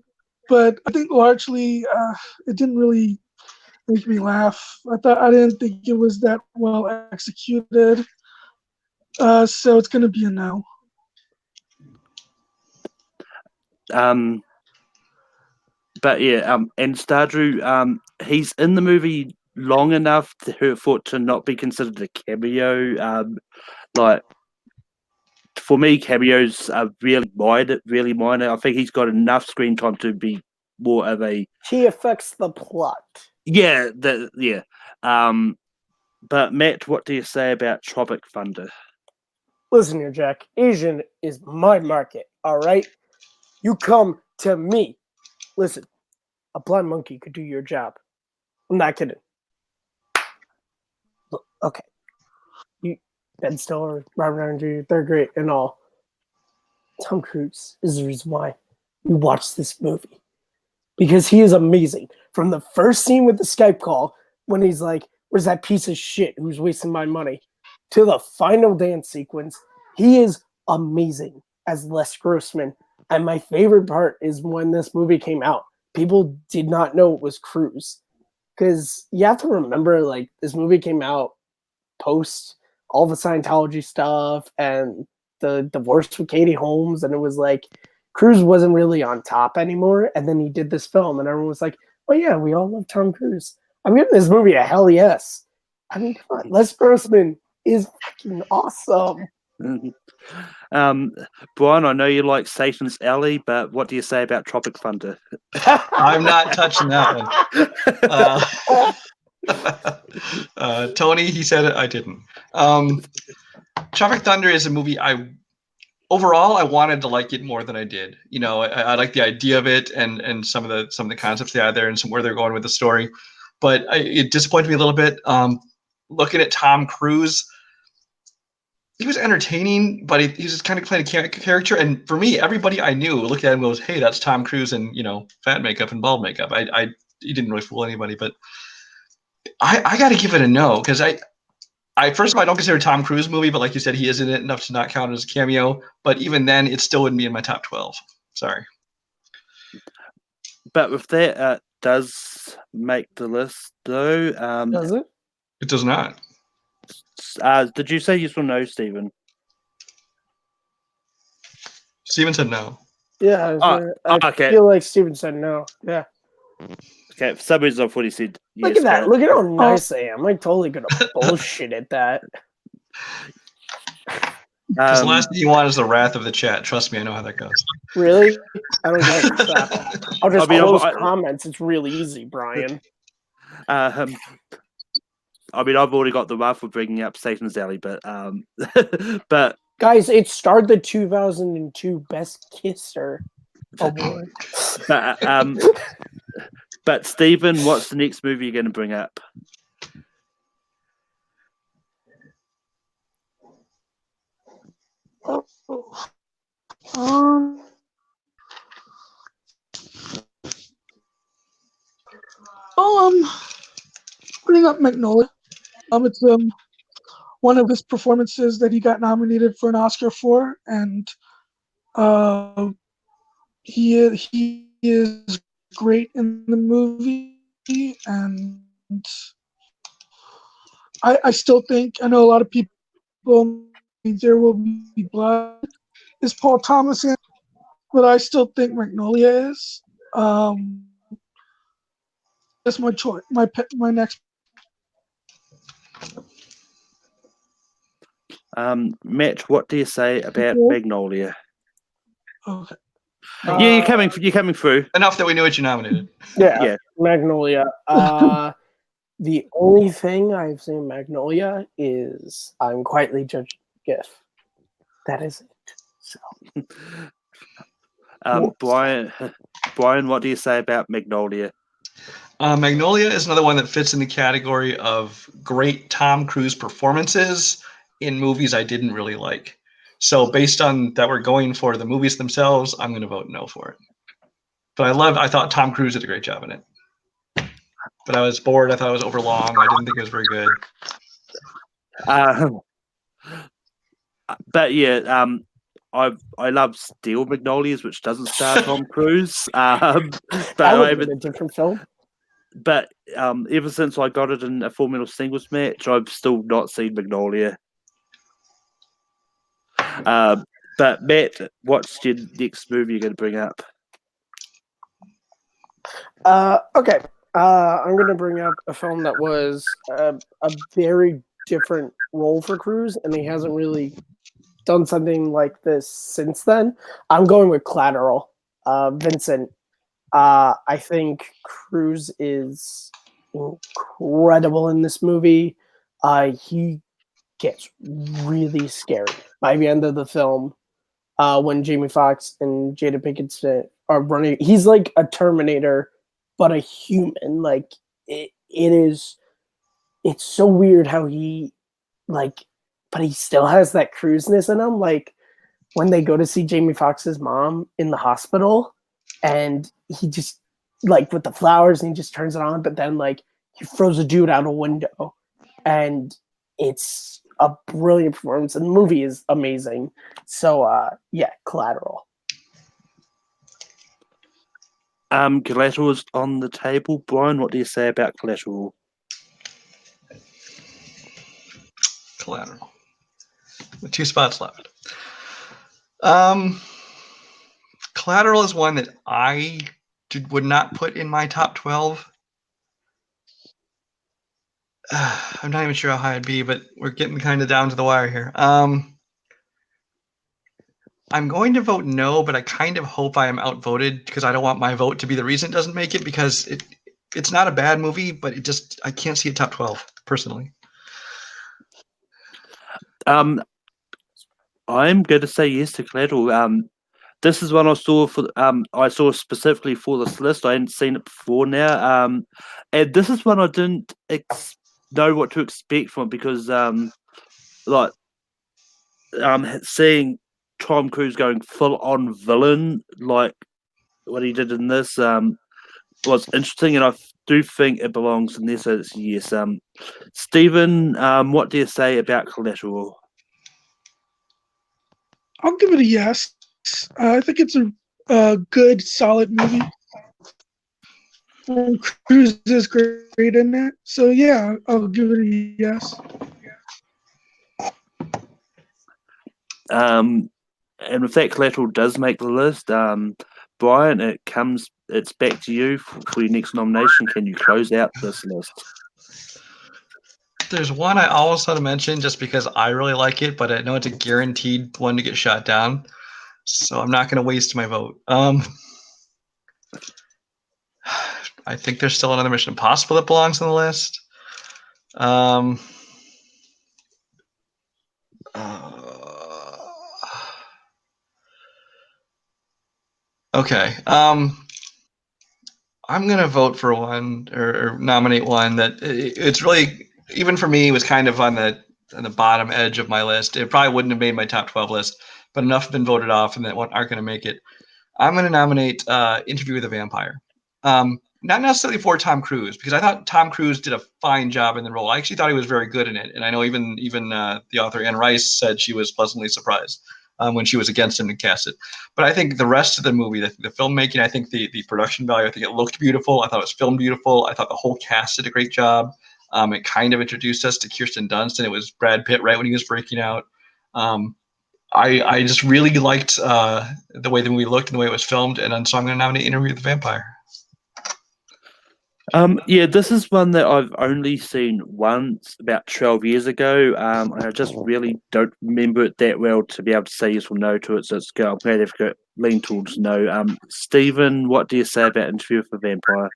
but I think largely it didn't really make me laugh. I didn't think it was that well executed, so it's gonna be a no. But yeah, and Stardrew, he's in the movie long enough for it to not be considered a cameo. Like for me, cameos are really minor. Really minor. I think he's got enough screen time to be more of a He affects the plot. yeah. Yeah. But Matt, what do you say about Tropic Thunder? Listen here, Jack. Asian is my market, all right? You come to me. Listen, a blind monkey could do your job. I'm not kidding. Look, okay. Ben Stiller, Robert Downey Jr., they're great and all. Tom Cruise is the reason why we watch this movie. Because he is amazing. From the first scene with the Skype call, when he's like, where's that piece of shit who's wasting my money? To the final dance sequence, he is amazing as Les Grossman. And my favorite part is when this movie came out, people did not know it was Cruise. Because you have to remember, like, this movie came out post all the Scientology stuff and the divorce with Katie Holmes, and it was like Cruise wasn't really on top anymore. And then he did this film, and everyone was like, "Oh yeah, we all love Tom Cruise." I'm giving this movie a hell yes. I mean, come on, Les Grossman is fucking awesome. Brian, I know you like Satan's Alley, but what do you say about Tropic Thunder? I'm not touching that one. Tony, he said it. I didn't. Tropic Thunder is a movie overall I wanted to like it more than I did. You know, I like the idea of it and some of the concepts they had there and where they're going with the story, but it disappointed me a little bit. Looking at Tom Cruise, he was entertaining, but he was just kind of playing a character. And for me, everybody I knew looked at him and goes, "Hey, that's Tom Cruise in, you know, fat makeup and bald makeup." He didn't really fool anybody, but I got to give it a no, because first of all, I don't consider Tom Cruise a movie, but like you said, he is in it enough to not count as a cameo. But even then, it still wouldn't be in my top 12. Sorry. But with that, does make the list though. Does it? It does not. Did you say yes or no, Stephen? Steven said no. Yeah, I okay. feel like Steven said no. Yeah. Okay, for some reason I thought he said yes. Look at that. Look at how nice I am. I'm totally going to bullshit at that. Because the last thing you want is the wrath of the chat. Trust me, I know how that goes. Really? I don't give a crap. I'll just close comments. It's really easy, Brian. I mean, I've already got the wrath for bringing up Satan's Alley, but but guys, it starred the 2002 Best Kisser award. But Stephen, what's the next movie you're going to bring up? Putting up Magnolia. It's one of his performances that he got nominated for an Oscar for, and he is great in the movie, and I still think, I know a lot of people think There Will Be Blood is Paul Thomas in, but I still think Magnolia is. That's my choice. My next. Matt, what do you say about Magnolia? Okay. Yeah, you're coming through. Enough that we knew what you nominated. Yeah. Magnolia. The only thing I've seen Magnolia is I'm Quietly Judged GIF. That is it. So. Brian, what do you say about Magnolia? Magnolia is another one that fits in the category of great Tom Cruise performances in movies I didn't really like. So based on that, we're going for the movies themselves. I'm going to vote no for it. But I thought Tom Cruise did a great job in it. But I was bored. I thought it was overlong. I didn't think it was very good. But yeah, I love Steel Magnolias, which doesn't star Tom Cruise. That would have been a different film. But ever since I got it in a Formula singles match, I've still not seen Magnolia. But Matt, what's your next movie you're going to bring up? Okay. I'm going to bring up a film that was a very different role for Cruise, and he hasn't really done something like this since then. I'm going with Collateral. Vincent. I think Cruise is incredible in this movie. He gets really scary by the end of the film when Jamie Foxx and Jada Pinkett Smith are running. He's like a Terminator, but a human. Like it's so weird how he like, but he still has that Cruiseness in him. Like when they go to see Jamie Foxx's mom in the hospital, and he just like with the flowers, and he just turns it on, but then like he throws a dude out a window, and it's a brilliant performance, and the movie is amazing. So yeah, Collateral. Collateral is on the table. Brian, what do you say about Collateral? Collateral. With 2 spots left. Collateral is one that I would not put in my top 12. I'm not even sure how high I'd be, but we're getting kind of down to the wire here. I'm going to vote no, but I kind of hope I am outvoted because I don't want my vote to be the reason it doesn't make it, because it's not a bad movie, but I can't see it top 12 personally. I'm going to say yes to Collateral. This is one I saw specifically for this list. I hadn't seen it before now. And this is one I didn't know what to expect from, because seeing Tom Cruise going full on villain like what he did in this was interesting, and I do think it belongs in there. So it's yes. Stephen, what do you say about Collateral? I'll give it a yes. I think it's a good, solid movie. And Cruise is great in it. So yeah, I'll give it a yes. And with that, Collateral does make the list. Brian, it's back to you for your next nomination. Can you close out this list? There's one I always want to mention just because I really like it, but I know it's a guaranteed one to get shot down. So I'm not going to waste my vote. I think there's still another Mission Impossible that belongs on the list. Okay. I'm going to vote for one or nominate one that it's really, even for me, was kind of on the bottom edge of my list. It probably wouldn't have made my top 12 list, but enough have been voted off and that one aren't going to make it. I'm going to nominate Interview with a Vampire. Not necessarily for Tom Cruise, because I thought Tom Cruise did a fine job in the role. I actually thought he was very good in it. And I know even the author Anne Rice said she was pleasantly surprised when she was against him to cast it. But I think the rest of the movie, the filmmaking, I think the production value, I think it looked beautiful. I thought it was filmed beautiful. I thought the whole cast did a great job. It kind of introduced us to Kirsten Dunst, and it was Brad Pitt right when he was breaking out. I just really liked the way the movie looked and the way it was filmed, and so I'm going to nominate Interview with the Vampire. Yeah, this is one that I've only seen once about 12 years ago. And I just really don't remember it that well to be able to say yes or no to it. So it's I'm glad I've got lean towards no. Stephen, what do you say about Interview with the Vampire?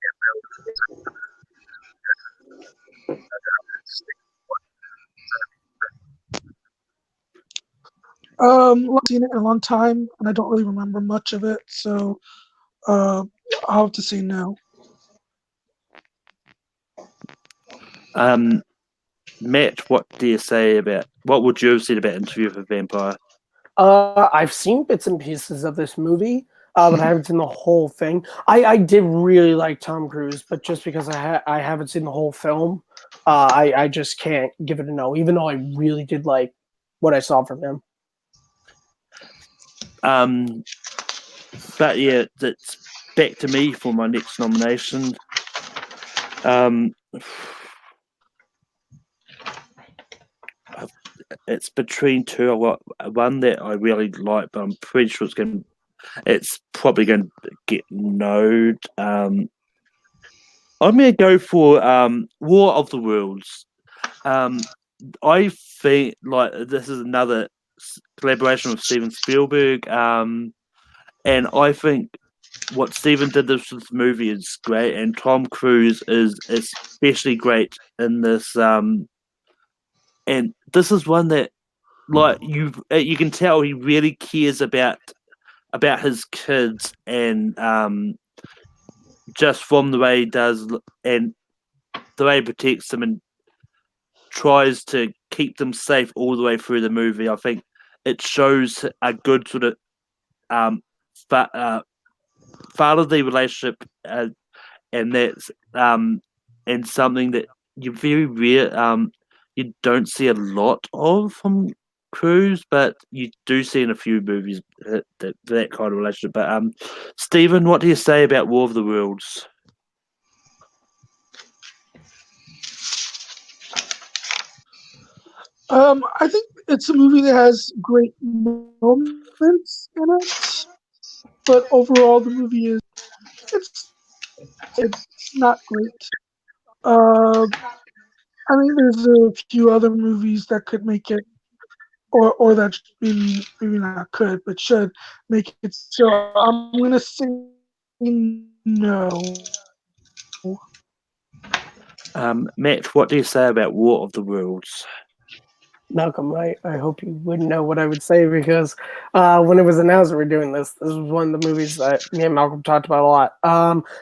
I've seen it in a long time, and I don't really remember much of it, so I'll have to say no. Matt, what do you say about what would you have said about Interview with a Vampire? I've seen bits and pieces of this movie, but I haven't seen the whole thing. I did really like Tom Cruise, but just because I haven't seen the whole film, I just can't give it a no, even though I really did like what I saw from him. But yeah, it's back to me for my next nomination. Um, it's between two. I got one that I really like, but I'm pretty sure it's probably going to get noed. I'm going to go for War of the Worlds. I think like this is another collaboration with Steven Spielberg, and I think what Steven did this movie is great, and Tom Cruise is especially great in this. And this is one that like you can tell he really cares about his kids, and just from the way he does and the way he protects them and tries to keep them safe all the way through the movie. I think it shows a good sort of fatherly relationship, and that's and something that you very rare you don't see a lot of from Cruise, but you do see in a few movies that kind of relationship. But Stephen, what do you say about War of the Worlds? I think it's a movie that has great moments in it, but overall the movie it's not great. I mean, there's a few other movies that could make it, or that maybe not could, but should make it. So I'm gonna say no. Matt, what do you say about War of the Worlds? Malcolm, I hope you wouldn't know what I would say because when it was announced that we're doing this was one of the movies that me and Malcolm talked about a lot.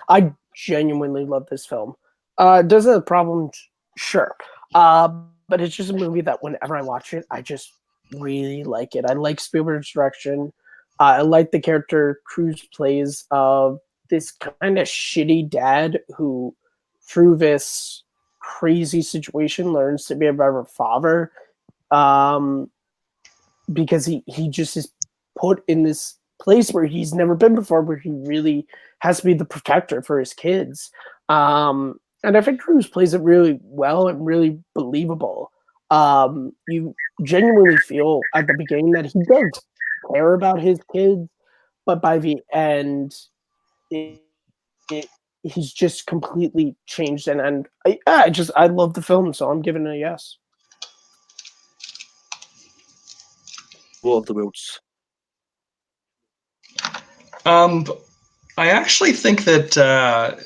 I genuinely love this film. Does it have problems? Sure. But it's just a movie that whenever I watch it, I just really like it. I like Spielberg's direction. I like the character Cruise plays of this kind of shitty dad who, through this crazy situation, learns to be a better father, because he just is put in this place where he's never been before, where he really has to be the protector for his kids. And I think Cruise plays it really well and really believable. You genuinely feel at the beginning that he does care about his kids, but by the end, it, he's just completely changed. And I love the film, so I'm giving it a yes. War of the Worlds. I actually think that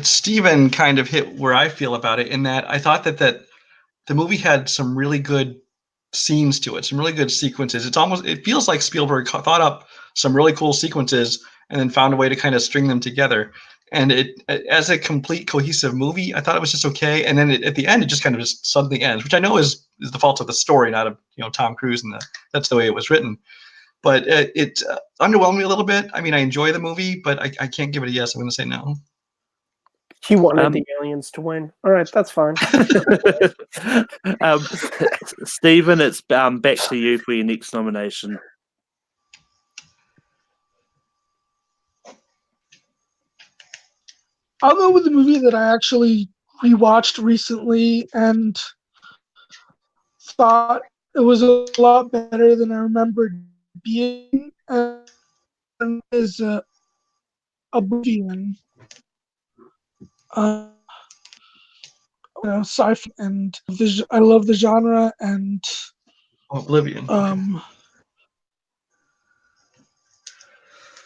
Steven kind of hit where I feel about it, in that I thought that the movie had some really good scenes to it, some really good sequences. It feels like Spielberg thought up some really cool sequences and then found a way to kind of string them together. And it, as a complete cohesive movie, I thought it was just okay. And then at the end, it just kind of just suddenly ends, which I know is the fault of the story, not of Tom Cruise, and that's the way it was written. But it underwhelmed me a little bit. I mean, I enjoy the movie, but I can't give it a yes. I'm going to say no. He wanted the aliens to win. All right, that's fine. Stephen, it's back to you for your next nomination. I'll go with the movie that I actually rewatched recently and thought it was a lot better than I remembered being, and is Oblivion. Sci-fi, and I love the genre, and Oblivion.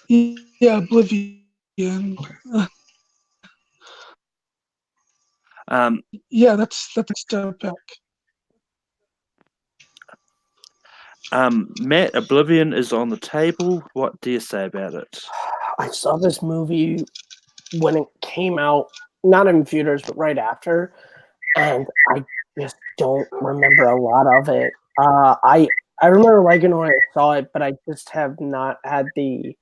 Yeah, Oblivion. Yeah, that's step back. Matt, Oblivion is on the table. What do you say about it? I saw this movie when it came out, not in theaters, but right after, and I just don't remember a lot of it. I remember liking it when I saw it, but I just have not had the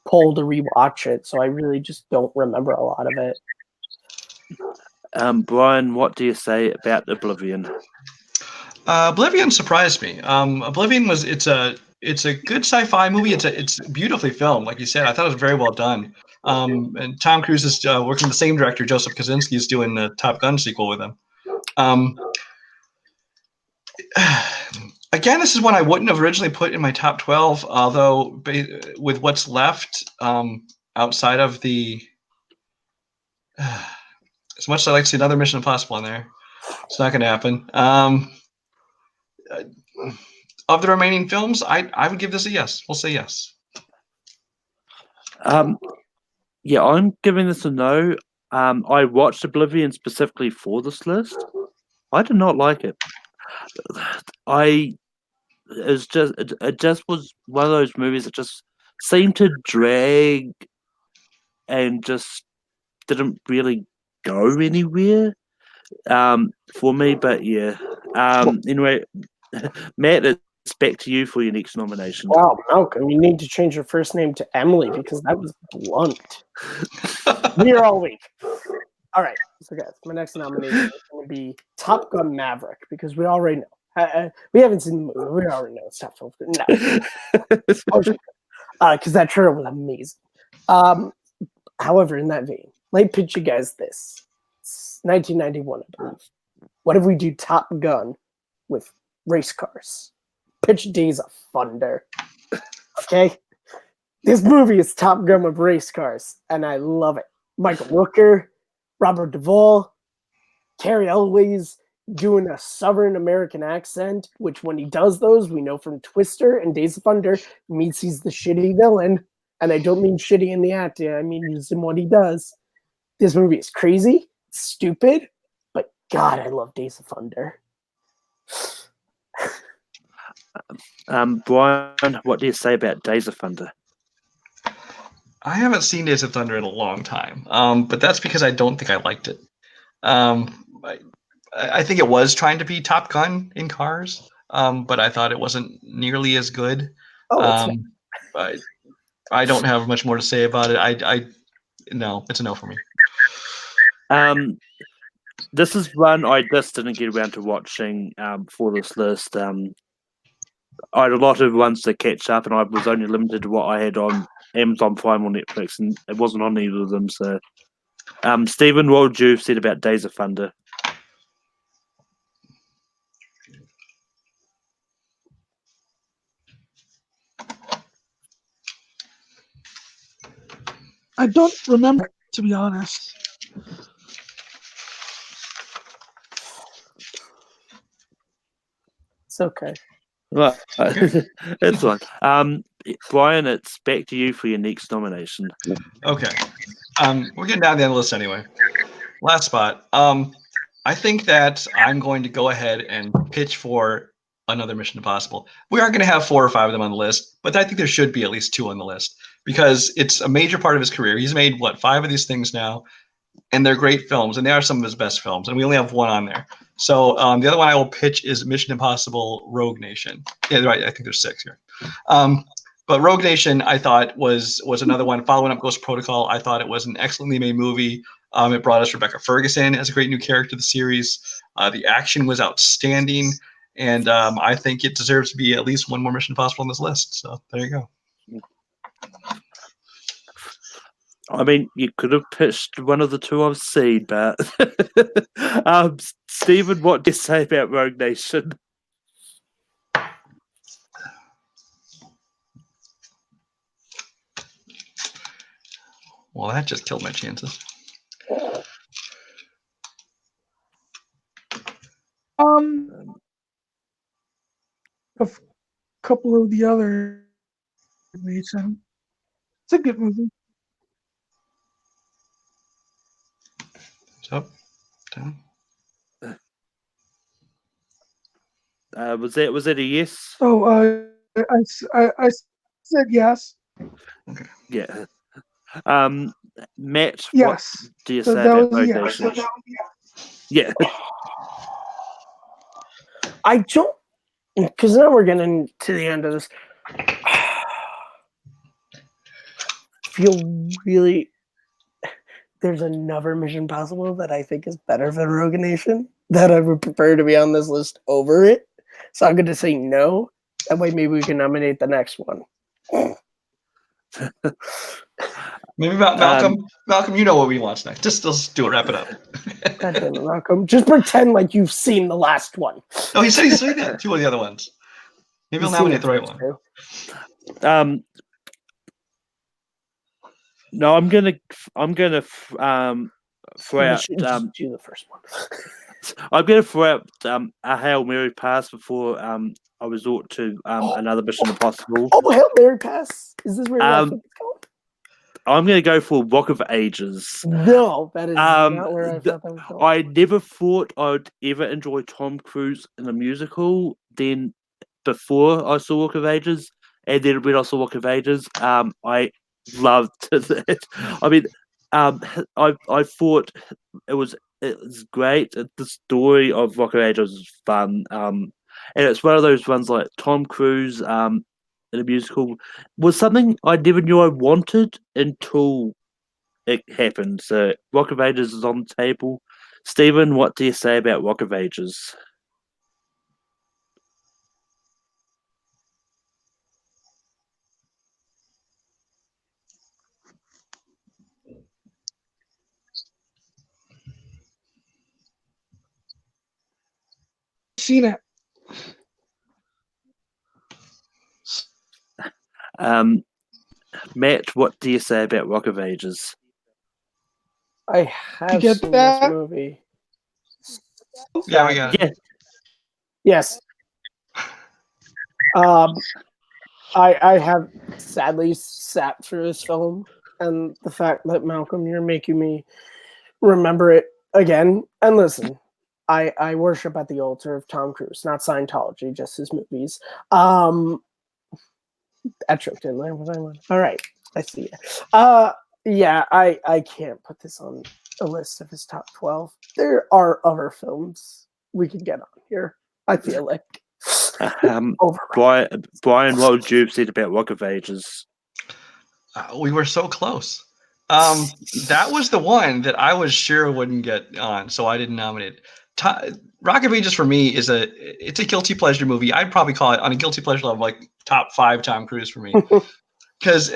pull to rewatch it, so I really just don't remember a lot of it. Brian, what do you say about Oblivion? Oblivion surprised me. Oblivion it's a good sci-fi movie. It's beautifully filmed, like you said. I thought it was very well done. And Tom Cruise is working with the same director, Joseph Kosinski, is doing the Top Gun sequel with him. Again, this is one I wouldn't have originally put in my top 12, although with what's left outside of the, as much as I like to see another Mission Impossible in there, it's not going to happen. Of the remaining films, I would give this a yes. We'll say yes. Yeah, I'm giving this a no. I watched Oblivion specifically for this list. I did not like it. It just was one of those movies that just seemed to drag and just didn't really go anywhere for me. But yeah, anyway, Matt, it's back to you for your next nomination. Wow, Malcolm, you need to change your first name to Emily because that was blunt. We are all weak. All right, so guys, my next nomination is going to be Top Gun Maverick because we already know. We haven't seen the movie. We already know it's Top Gun. No, because that trailer was amazing. However, in that vein, let me pitch you guys this. It's 1991, I believe. What if we do Top Gun with race cars? Pitch Days of Thunder. Okay? This movie is Top Gun with race cars, and I love it. Michael Rooker, Robert Duvall, Carrie Elways doing a Southern American accent, which when he does those, we know from Twister and Days of Thunder, means he's the shitty villain. And I don't mean shitty in the acting, I mean he's in what he does. This movie is crazy, stupid, but God, I love Days of Thunder. Brian, what do you say about Days of Thunder? I haven't seen Days of Thunder in a long time, but that's because I don't think I liked it. I think it was trying to be Top Gun in cars, but I thought it wasn't nearly as good. I don't have much more to say about it. No, it's a no for me. This is one I just didn't get around to watching for this list. I had a lot of ones to catch up, and I was only limited to what I had on Amazon Prime or Netflix, and it wasn't on either of them. So, Stephen, what would you have said about Days of Thunder? I don't remember, to be honest. It's okay. Well, it's fine. Brian, it's back to you for your next nomination. Okay. We're getting down the end of the list anyway. Last spot. I think that I'm going to go ahead and pitch for another Mission Impossible. We aren't going to have 4 or 5 of them on the list, but I think there should be at least 2 on the list because it's a major part of his career. He's made, 5 of these things now, and they're great films, and they are some of his best films, and we only have 1 on there. So the other one I will pitch is Mission Impossible Rogue Nation. Yeah, right. I think there's 6 here. But Rogue Nation, I thought, was another one. Following up Ghost Protocol, I thought it was an excellently made movie. It brought us Rebecca Ferguson as a great new character to the series. The action was outstanding, and I think it deserves to be at least 1 more Mission Impossible on this list. So there you go. I mean, you could have pitched one of the 2 I've seen, but Stephen, what do you say about Rogue Nation? Well, that just killed my chances. A couple of the other Nation. It's a good movie. So, down. Was it a yes? Oh, I said yes. Okay. Yeah. Matt, Yes. what do you So say that about was Rogue yes. Nation? Yeah. I don't Because now we're getting to the end of this. Feel really. There's another Mission Possible that I think is better than Rogue Nation that I would prefer to be on this list over it. So I'm going to say no. That way, maybe we can nominate the next one. Maybe Malcolm. Malcolm, you know what we want next. Just let's do it. Wrap it up. God damn it, Malcolm. Just pretend like you've seen the last one. No, he said he's seen it. Two of the other ones. Maybe he'll nominate the right one. No, I'm gonna throw out. Do the first one. I'm gonna throw out a Hail Mary pass before I resort to another Mission Impossible. Oh, Hail Mary pass! Is this where I think it's going? I'm gonna go for Rock of Ages. No, that is not where I thought that was going. I never thought I'd ever enjoy Tom Cruise in a musical. Then, before I saw Rock of Ages, and then when I saw Rock of Ages, I loved it. I mean, I thought it was great. The story of Rock of Ages is fun. And it's one of those ones like Tom Cruise in a musical was something I never knew I wanted until it happened. So Rock of Ages is on the table. Stephen, what do you say about Rock of Ages? Seen it. Matt, what do you say about Rock of Ages? I have get seen that? this movie. Yeah, we got it. Yeah. Yes. I have sadly sat through this film, and the fact that Malcolm, you're making me remember it again. And listen, I worship at the altar of Tom Cruise, not Scientology, just his movies. I choked in there. Was I on? All right, I see you. Yeah, I can't put this on a list of his top 12. There are other films we could get on here. I feel like. Brian, what would you have said about Rock of Ages? We were so close. That was the one that I was sure wouldn't get on, so I didn't nominate it. Rock of Ages for me it's a guilty pleasure movie. I'd probably call it on a guilty pleasure level like top 5 Tom Cruise for me, because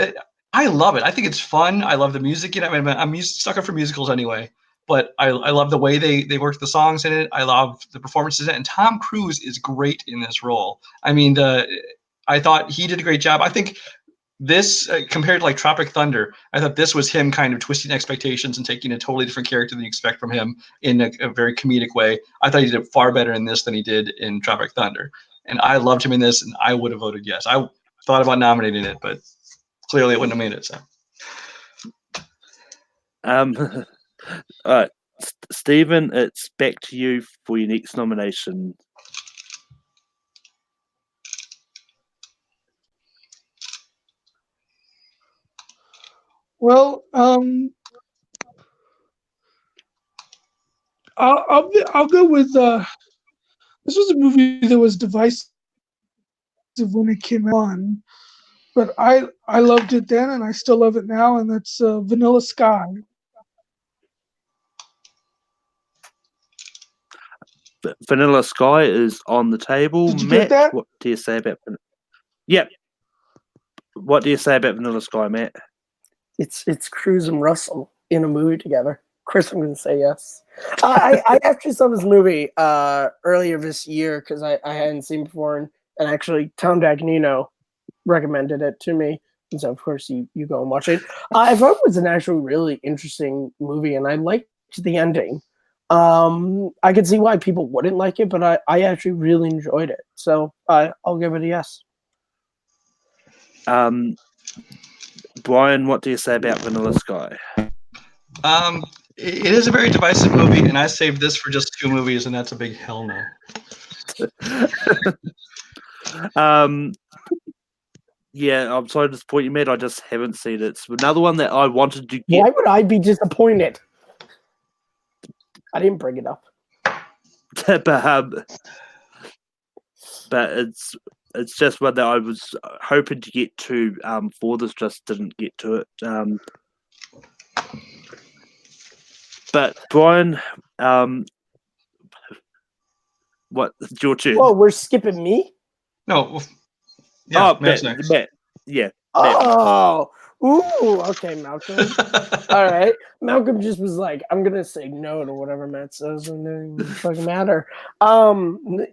I love it. I think it's fun. I love the music in it. I mean, I'm sucker for musicals anyway, but I love the way they work the songs in it. I love the performances in it, and Tom Cruise is great in this role. I mean, I thought he did a great job. I think this compared to like Tropic Thunder, I thought this was him kind of twisting expectations and taking a totally different character than you expect from him in a very comedic way. I thought he did it far better in this than he did in Tropic Thunder, and I loved him in this, and I would have voted yes. I thought about nominating it, but clearly it wouldn't have made it. So, all right, Stephen, it's back to you for your next nomination. Well, I'll go with this was a movie that was divisive when it came on, but I loved it then and I still love it now, and that's Vanilla Sky. Vanilla Sky is on the table. Did you Matt, get that? what do you say about? Yep. What do you say about Vanilla Sky, Matt? It's Cruise and Russell in a movie together. Of course, I'm going to say yes. I actually saw this movie earlier this year because I hadn't seen it before, and actually Tom Dagnino recommended it to me, and so of course you go and watch it. I thought it was an actually really interesting movie, and I liked the ending. I could see why people wouldn't like it, but I actually really enjoyed it, so I'll give it a yes. Brian, what do you say about Vanilla Sky? It is a very divisive movie, and I saved this for just 2 movies, and that's a big hell no. Yeah, I'm sorry to disappoint you, Matt. I just haven't seen it. It's another one that I wanted to get. Why would I be disappointed? I didn't bring it up. but but it's just one that I was hoping to get to for this, just didn't get to it. But Brian, what your turn? Whoa, we're skipping me? No. Yeah, oh, Matt's next. Matt. Yeah. Oh, ooh, okay, Malcolm. All right, Malcolm just was like, "I'm gonna say no to whatever Matt says, and it doesn't fucking matter."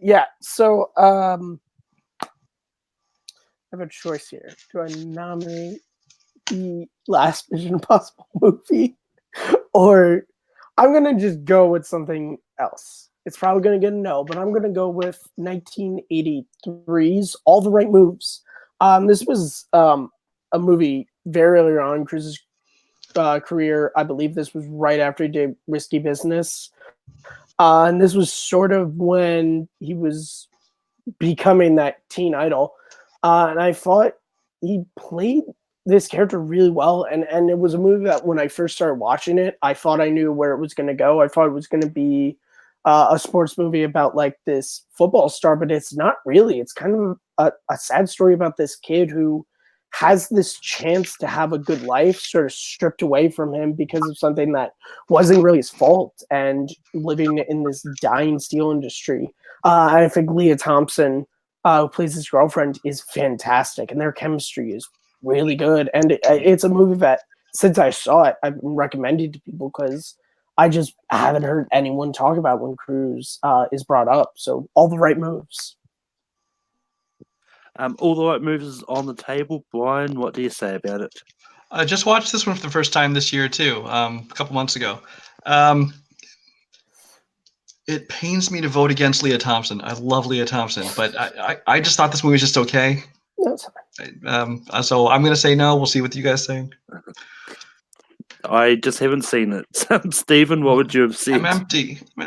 Yeah. So, I have a choice here. Do I nominate the last Mission Impossible movie, or I'm gonna just go with something else? It's probably gonna get a no, but I'm gonna go with 1983's All the Right Moves. This was a movie very early on in Cruise's career. I believe this was right after he did Risky Business. And this was sort of when he was becoming that teen idol. And I thought he played this character really well. And it was a movie that when I first started watching it, I thought I knew where it was going to go. I thought it was going to be a sports movie about like this football star, but it's not really. It's kind of a sad story about this kid who has this chance to have a good life sort of stripped away from him because of something that wasn't really his fault, and living in this dying steel industry. I think Leah Thompson, who plays his girlfriend, is fantastic, and their chemistry is really good. And it's a movie that, since I saw it, I've recommended to people because I just haven't heard anyone talk about when Cruise is brought up. So All the Right Moves. All the Right Moves is on the table. Brian, what do you say about it? I just watched this one for the first time this year too, a couple months ago. It pains me to vote against Leah Thompson. I love Leah Thompson, but I just thought this movie was just okay. That's So I'm going to say no. We'll see what you guys think. I just haven't seen it. Stephen, what would you have said? I'm empty. Oh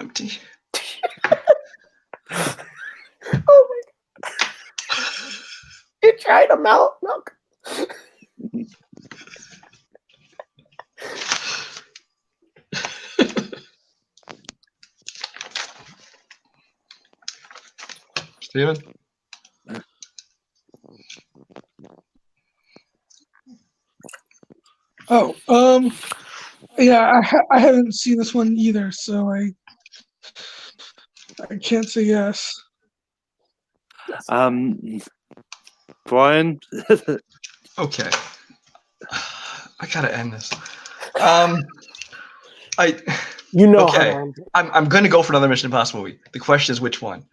my God. You tried them out, Malcolm. Steven? Oh, yeah, I haven't seen this one either, so I can't say yes. Brian? Okay. I gotta end this. Okay. I'm gonna go for another Mission Impossible movie. The question is which one.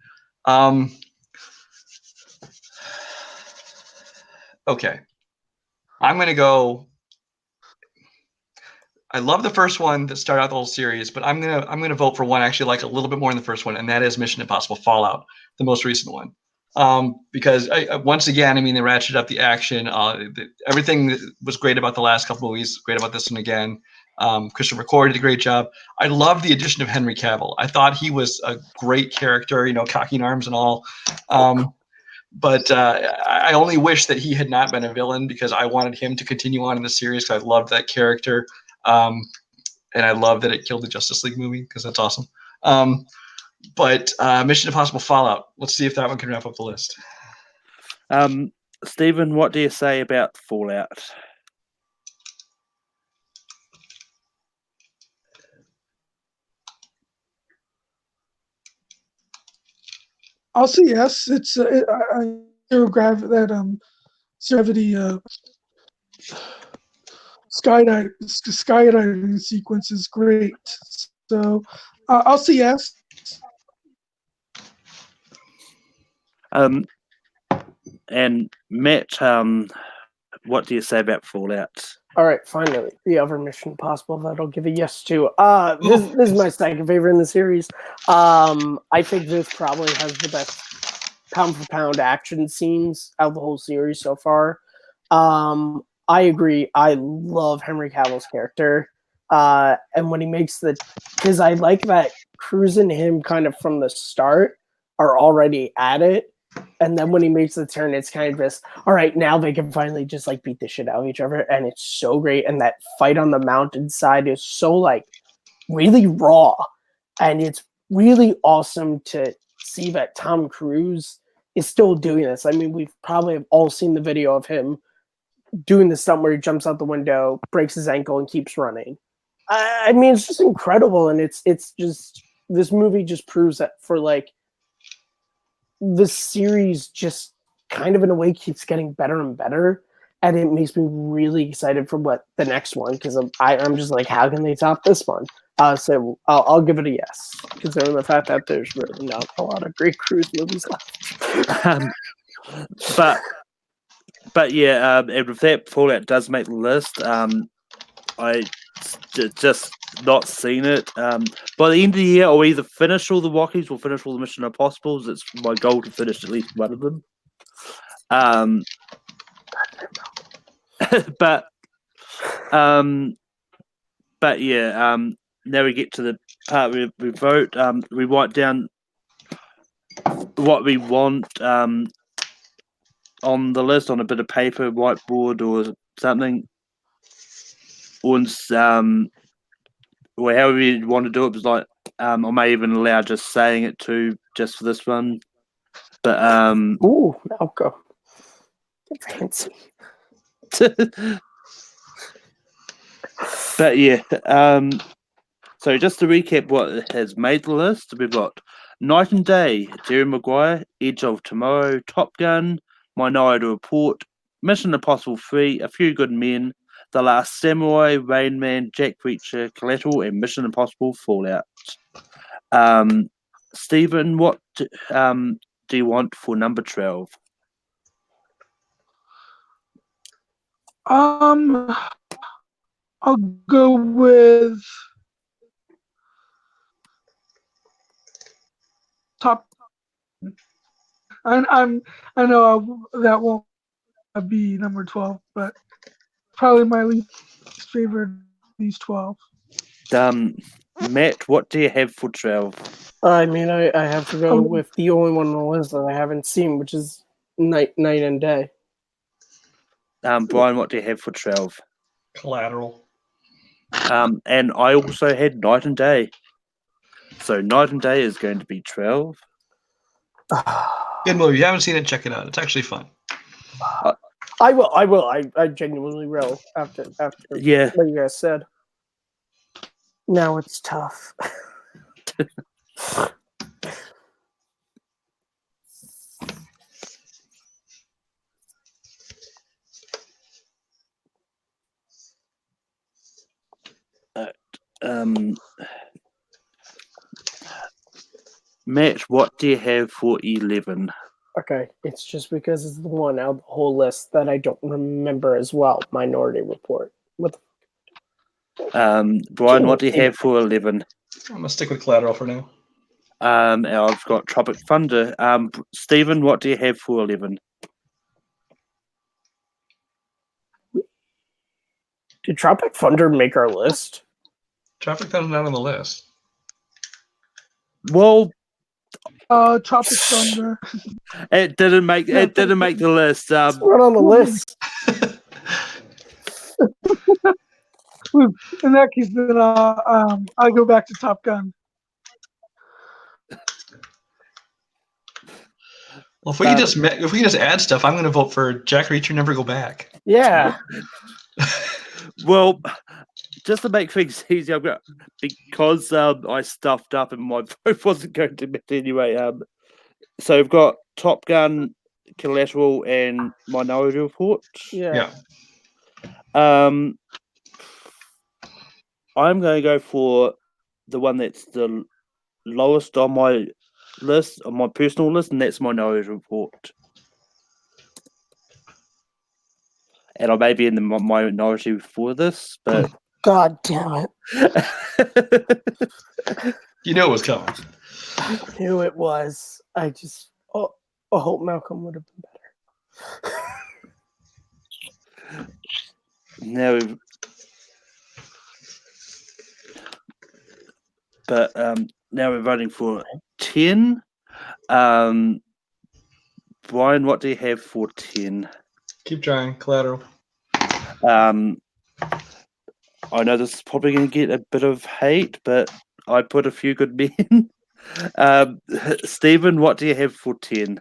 Okay. I'm gonna go. I love the first one that started out the whole series, but I'm gonna vote for one I actually like a little bit more than the first one, and that is Mission Impossible Fallout, the most recent one. Because once again, I mean, they ratcheted up the action. Everything that was great about the last couple movies, great about this one again. Christopher Core did a great job. I love the addition of Henry Cavill. I thought he was a great character, cocking arms and all. But I only wish that he had not been a villain, because I wanted him to continue on in the series, because I loved that character. And I love that it killed the Justice League movie, because that's awesome. But Mission Impossible Fallout, let's see if that one can wrap up the list. Stephen, what do you say about Fallout? I'll say yes. It's zero gravity skydiving sequence is great. So I'll say yes. And Matt, what do you say about Fallout? All right, finally, the other Mission Impossible that I'll give a yes to. This is my second favorite in the series. I think this probably has the best pound for pound action scenes out of the whole series so far. I agree. I love Henry Cavill's character. And when he makes because I like that Cruise and him kind of from the start are already at it. And then when he makes the turn, it's kind of just, all right, now they can finally just like beat the shit out of each other. And it's so great. And that fight on the mountainside is so like really raw. And it's really awesome to see that Tom Cruise is still doing this. I mean, we've probably all seen the video of him doing the stunt where he jumps out the window, breaks his ankle, and keeps running. I mean, it's just incredible, and it's just this movie just proves that for like the series just kind of in a way keeps getting better and better, and it makes me really excited for what the next one, because I'm just like, how can they top this one? So I'll give it a yes, considering the fact that there's really not a lot of great cruise movies left. But yeah, and with that, Fallout does make the list. I just not seen it. By the end of the year, I'll either finish all the Rockies or finish all the Mission Impossibles. It's my goal to finish at least one of them. But yeah, now we get to the part where we vote. We write down what we want on the list on a bit of paper, whiteboard, or something. Or however you want to do it, was like I may even allow just saying it too, just for this one. But Ooh, Malcolm, fancy. But yeah, so just to recap what has made the list, we've got Night and Day, Jerry Maguire, Edge of Tomorrow, Top Gun, Minority Report, Mission Impossible 3, A Few Good Men, The Last Samurai, Rain Man, Jack Reacher, Collateral, and Mission Impossible Fallout. Stephen, what do you want for number 12? I'll go with Top. I know that won't be number 12, but probably my least favorite of these 12. Matt, what do you have for 12? I mean, I have to go with the only one on the list that I haven't seen, which is Night and Day. Brian, what do you have for 12? Collateral. And I also had Night and Day. So Night and Day is going to be 12. Good movie. If you haven't seen it, check it out. It's actually fun. I will. I genuinely will after Yeah. what you guys said. Now it's tough. Matt, what do you have for 11? Okay, it's just because it's the one out of the whole list that I don't remember as well. Minority Report. What Brian, what do you have for 11? I'm gonna stick with Collateral for now. I've got Tropic Thunder. Stephen, what do you have for 11? Did Tropic Thunder make our list? Tropic Thunder's not on the list. Well, Tropic Thunder. it didn't make the list. It's not on the list. In that case, then I go back to Top Gun. Well, if we can just add stuff, I'm going to vote for Jack Reacher, Never Go Back. Yeah. Well, just to make things easier, because I stuffed up and my vote wasn't going to matter anyway. So we've got Top Gun, Collateral, and Minority Report. Yeah. I'm going to go for the one that's the lowest on my list, on my personal list, and that's Minority Report. And I may be in the minority for this, but God damn it. You know it was coming. I knew it was. I just I hope Malcolm would have been better. now, but now we're voting for 10. Brian, what do you have for 10? Keep trying. Collateral. I know this is probably going to get a bit of hate, but I put A Few Good Men. Stephen, what do you have for 10?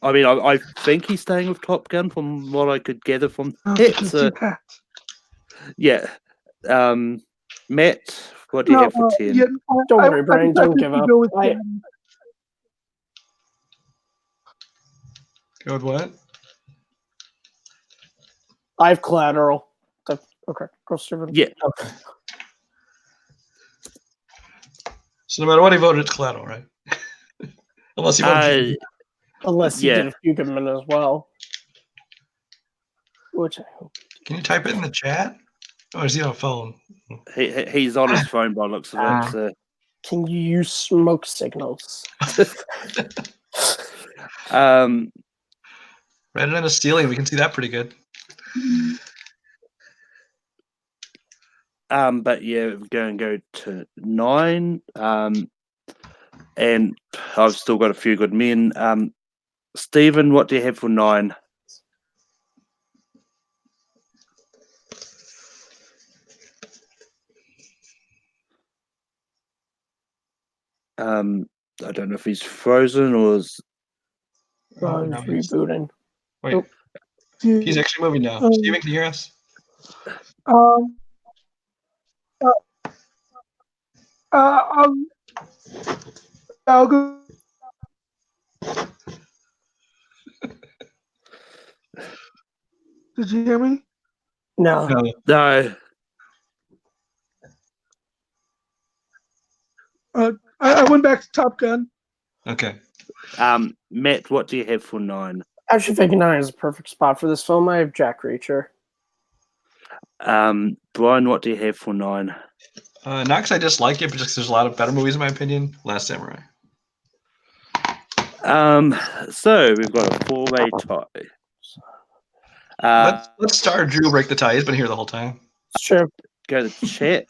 I mean, I think he's staying with Top Gun from what I could gather from it. So, yeah. Matt, what do you have for 10? Yeah, Don't worry, Brian. Don't give up. Go with Go with what? I have Collateral. Okay, go Steven. Yeah. So no matter what he voted, it's Collateral, right? Unless he voted. Unless he Yeah. did a few good men as well. Which I hope. Can you type it in the chat? Or is he on a phone? He's on his phone by the looks of it. So. Can you use smoke signals? Red and stealing, we can see that pretty good. But yeah, we're going to go to 9. And I've still got a few good men. Stephen, what do you have for 9? I don't know if he's frozen or is. He's rebooting. Wait, Oh. He's actually moving now. Steven, can you hear us? I'll go. Did you hear me? No. No. I went back to Top Gun. Okay. Matt, what do you have for 9? Actually, thinking 9 is a perfect spot for this film. I have Jack Reacher. Brian, what do you have for 9? Not because I dislike it, but just there's a lot of better movies in my opinion. Last Samurai. So we've got a 4-way tie. Let's start Drew break the tie. He's been here the whole time. Sure. Go to chat.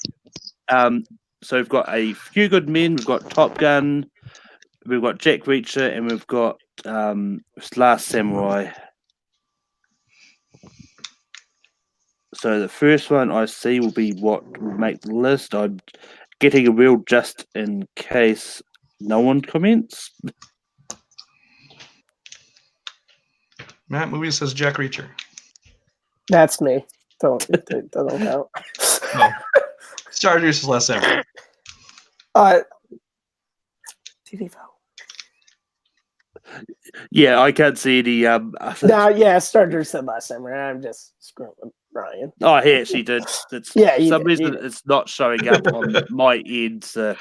So we've got a few good men. We've got Top Gun. We've got Jack Reacher, and we've got Last Samurai. So the first one I see will be what will make the list. I'm getting a real just in case no one comments. Matt movie says Jack Reacher. That's me. Don't count. No. Star Juice is Last Samurai. Did he vote? Yeah, I can't see any. Starter said Last Samurai. I'm just screwing with Ryan. Oh, he actually did. It's, Yeah, for some reason it's not showing up on my end. So.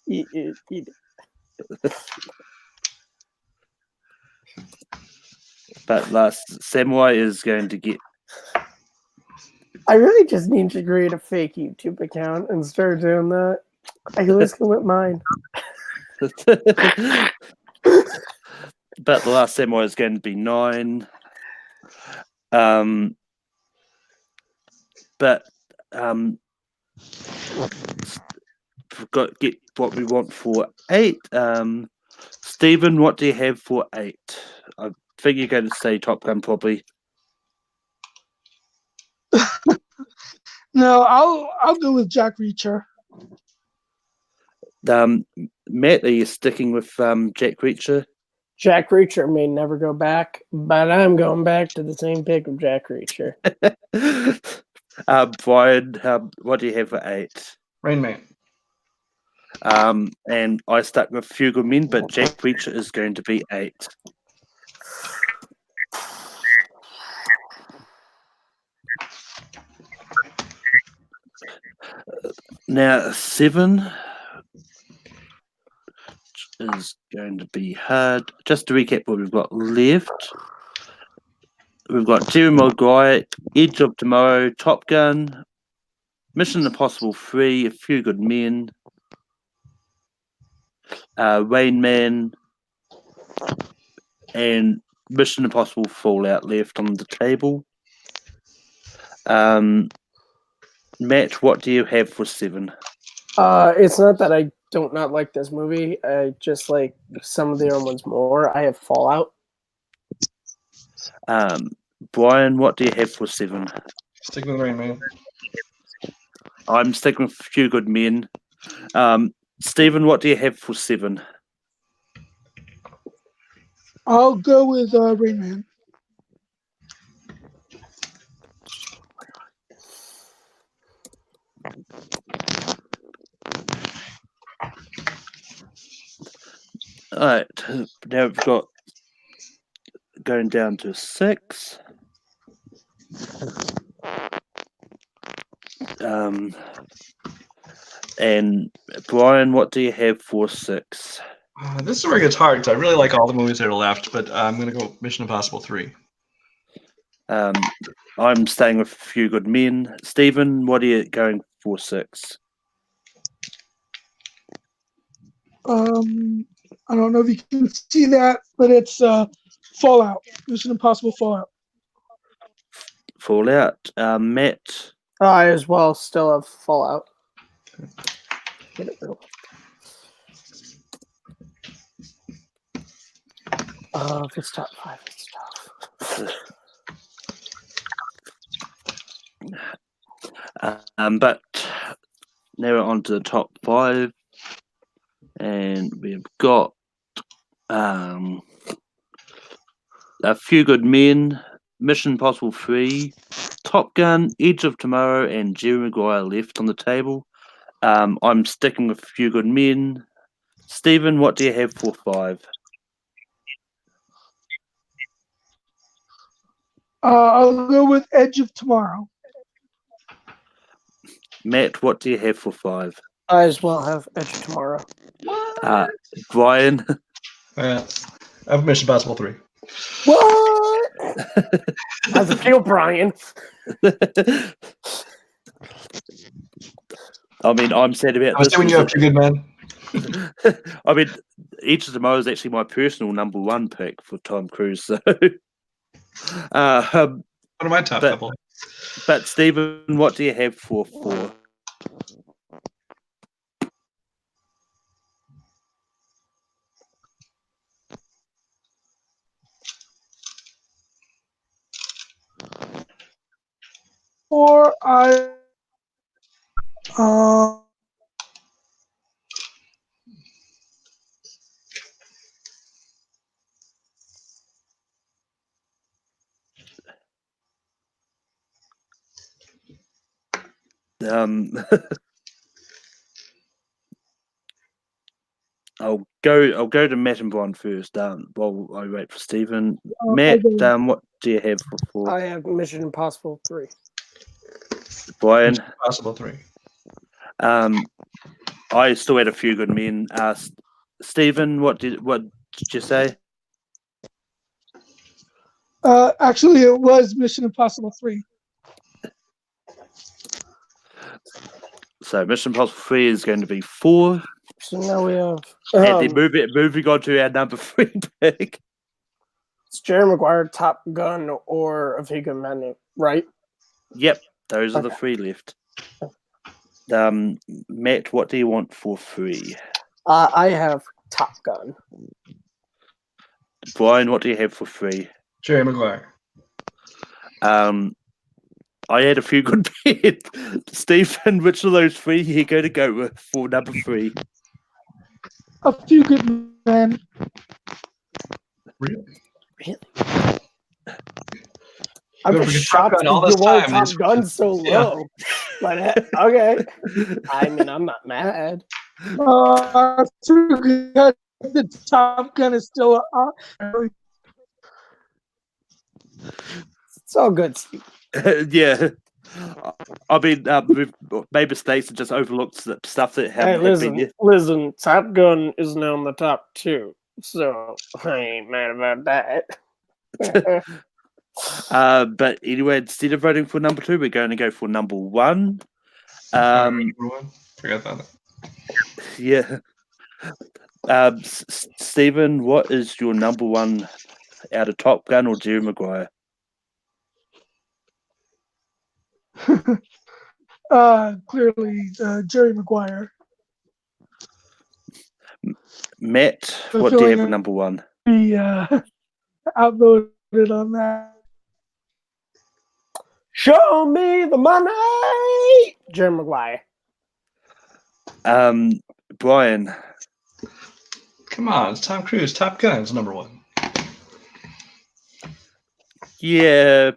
He did. But Last Samurai is going to get. I really just need to create a fake YouTube account and start doing that. I always go with mine. But The Last Samurai is going to be 9. But we've got to get what we want for 8. Stephen, what do you have for 8? I think you're going to say Top Gun probably. No, I'll go with Jack Reacher. Matt, are you sticking with Jack Reacher? Jack Reacher may never go back, but I'm going back to the same pick of Jack Reacher. Brian, what do you have for 8? Rain Man. And I stuck with Few Good Men, but Jack Reacher is going to be 8. Now 7 is going to be hard. Just to recap what we've got left. We've got Jerry Maguire, Edge of Tomorrow, Top Gun, Mission Impossible 3, A Few Good Men, Rain Man, and Mission Impossible Fallout left on the table. Matt, what do you have for 7? It's not that I don't not like this movie. I just like some of the other ones more. I have Fallout. Brian, what do you have for 7? Stick with Rain Man. I'm sticking with Few Good Men. Stephen, what do you have for 7? I'll go with Rain Man. All right, now we've got going down to 6. And Brian, what do you have for 6? This is where it gets hard because I really like all the movies that are left, but I'm going to go Mission Impossible 3. I'm staying with Few Good Men. Stephen, what are you going for 6? I don't know if you can see that, but it's Fallout. Mission Impossible Fallout. Fallout. Matt. I as well still have Fallout. Get it real. If it's top 5, it's tough. But now we're on to the top 5. And we've got A Few Good Men, Mission Impossible 3, Top Gun, Edge of Tomorrow, and Jerry Maguire left on the table. I'm sticking with A Few Good Men. Stephen, what do you have for 5? I'll go with Edge of Tomorrow. Matt, what do you have for 5? I as well have Edge of Tomorrow. Brian. I have Mission Impossible 3. What? How's it feel, Brian? I mean, I'm sad about I was this. when you have 2 good men. I mean, Edge of Tomorrow is actually my personal number 1 pick for Tom Cruise. So, One of my top couple. But Stephen, what do you have for 4? Or I I'll go to Matt and Brian first. While I wait for Stephen. Matt, what do you have for 4? I have Mission Impossible 3. Brian. Mission Impossible 3. I still had A Few Good Men. Stephen, what did you say? Actually, it was Mission Impossible 3. So Mission Impossible 3 is going to be 4. So now we have. And then moving on to our number 3 pick. It's Jerry Maguire, Top Gun, or A Few Good Men, right? Yep, those are the 3 left. Matt, what do you want for 3? I have Top Gun. Brian, what do you have for 3? Jerry Maguire. I had A Few Good Men. Stephen, which of those 3 are you going to go with for number 3? A Few Good Men. Really? I'm Go just for Top shocked Gun all that this you want time. Top Gun so low. But okay. I mean, I'm not mad. The Top Gun is still It's all good, Steve. Yeah. I mean, we've made mistakes and just overlooked stuff that Hey, haven't been. listen. Top Gun is now in the top 2, so I ain't mad about that. But anyway, instead of voting for number 2, we're going to go for number 1. Forgot about that. Yeah. Stephen, what is your number 1 out of Top Gun or Jerry Maguire? Clearly Jerry Maguire. Matt, what do you have for number 1? The outvoted it on that. Show me the money, Jerry Maguire. Brian. Come on, it's Tom Cruise. Top Gun is number one. Yeah,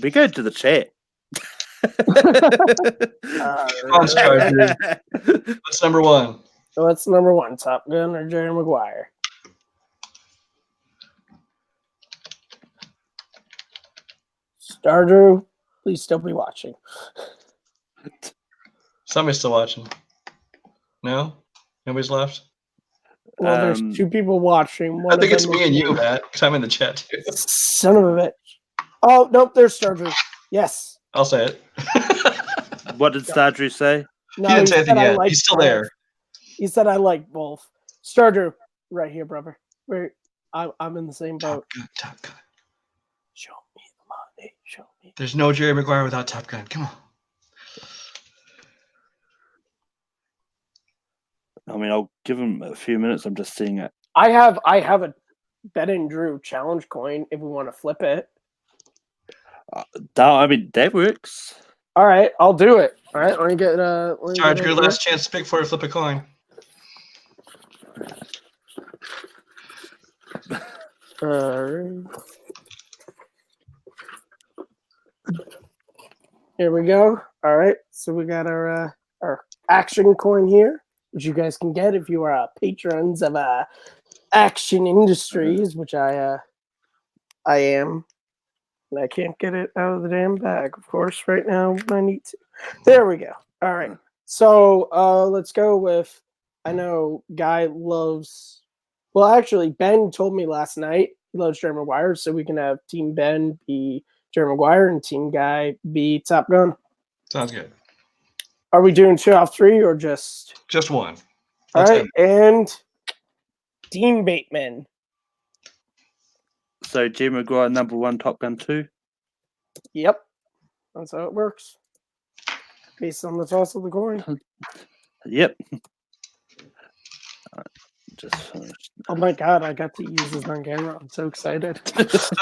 we go to the chat. Come on, Strider. What's number one? What's number one, Top Gun or Jerry Maguire? Star Drew, please still be watching. Somebody's still watching. No? Nobody's left? Well, there's two people watching. One I think of it's them me is and you, Matt, because I'm in the chat too. Son of a bitch. Oh, nope, there's Star Drew. Yes. I'll say it. What did Star Drew say? No, He didn't say anything said I yet. like He's still both. there. He said I like both. Star Drew, right here, brother. I'm in the same boat. Top Gun, Top Gun. Show me the money. Show me. There's no Jerry Maguire without Top Gun. Come on. I mean, I'll give him a few minutes. I'm just seeing it. I have a Bet and Drew challenge coin if we want to flip it. I mean, that works. All right, I'll do it. All right, let me get Charge your last chance to pick for you. Flip a coin. Here we go. All right, so we got our action coin here, which you guys can get if you are patrons of Action Industries, which I am. And I can't get it out of the damn bag, of course, right now when I need to. There we go. All right. So let's go with, I know Guy loves, well, actually, Ben told me last night he loves Jerry Maguire, so we can have Team Ben be Jerry Maguire and Team Guy be Top Gun. Sounds good. Are we doing 2 out of 3 or just? Just one. All That's right. And Dean Bateman. So, Jim Maguire, number one, Top Gun 2. Yep. That's how it works. Based on the toss of the coin. Yep. Just finished. Oh my god, I got to use this on camera. I'm so excited.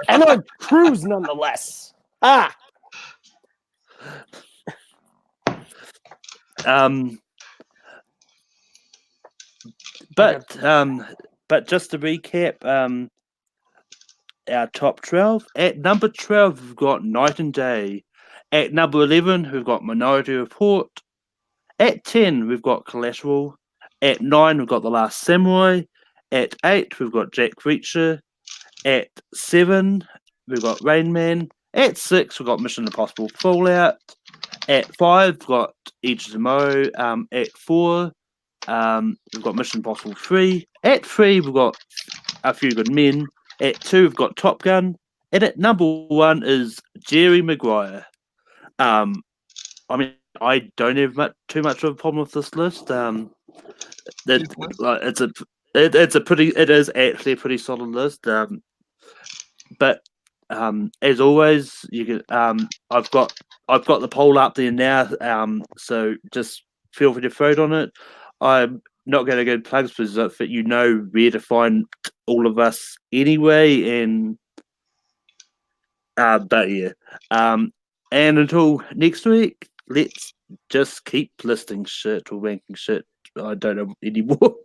And on cruise nonetheless. Ah. But just to recap, our top 12. At number 12, we've got Night and Day. At number 11, we've got Minority Report. At 10, we've got Collateral. At 9, we've got The Last Samurai. At 8, we've got Jack Reacher. At 7, we've got Rain Man. At 6, we've got Mission Impossible Fallout. At 5, we've got Edge of Tomorrow. At 4, we've got Mission Impossible 3. At 3, we've got A Few Good Men. At 2, we've got Top Gun. And at number 1 is Jerry Maguire. I mean, I don't have too much of a problem with this list. It is actually a pretty solid list. But as always, you can. I've got the poll up there now. So just feel free to vote on it. I'm not going to go plugs because you know where to find all of us anyway. And but yeah. And until next week, let's just keep listing shit or ranking shit. I don't know anymore.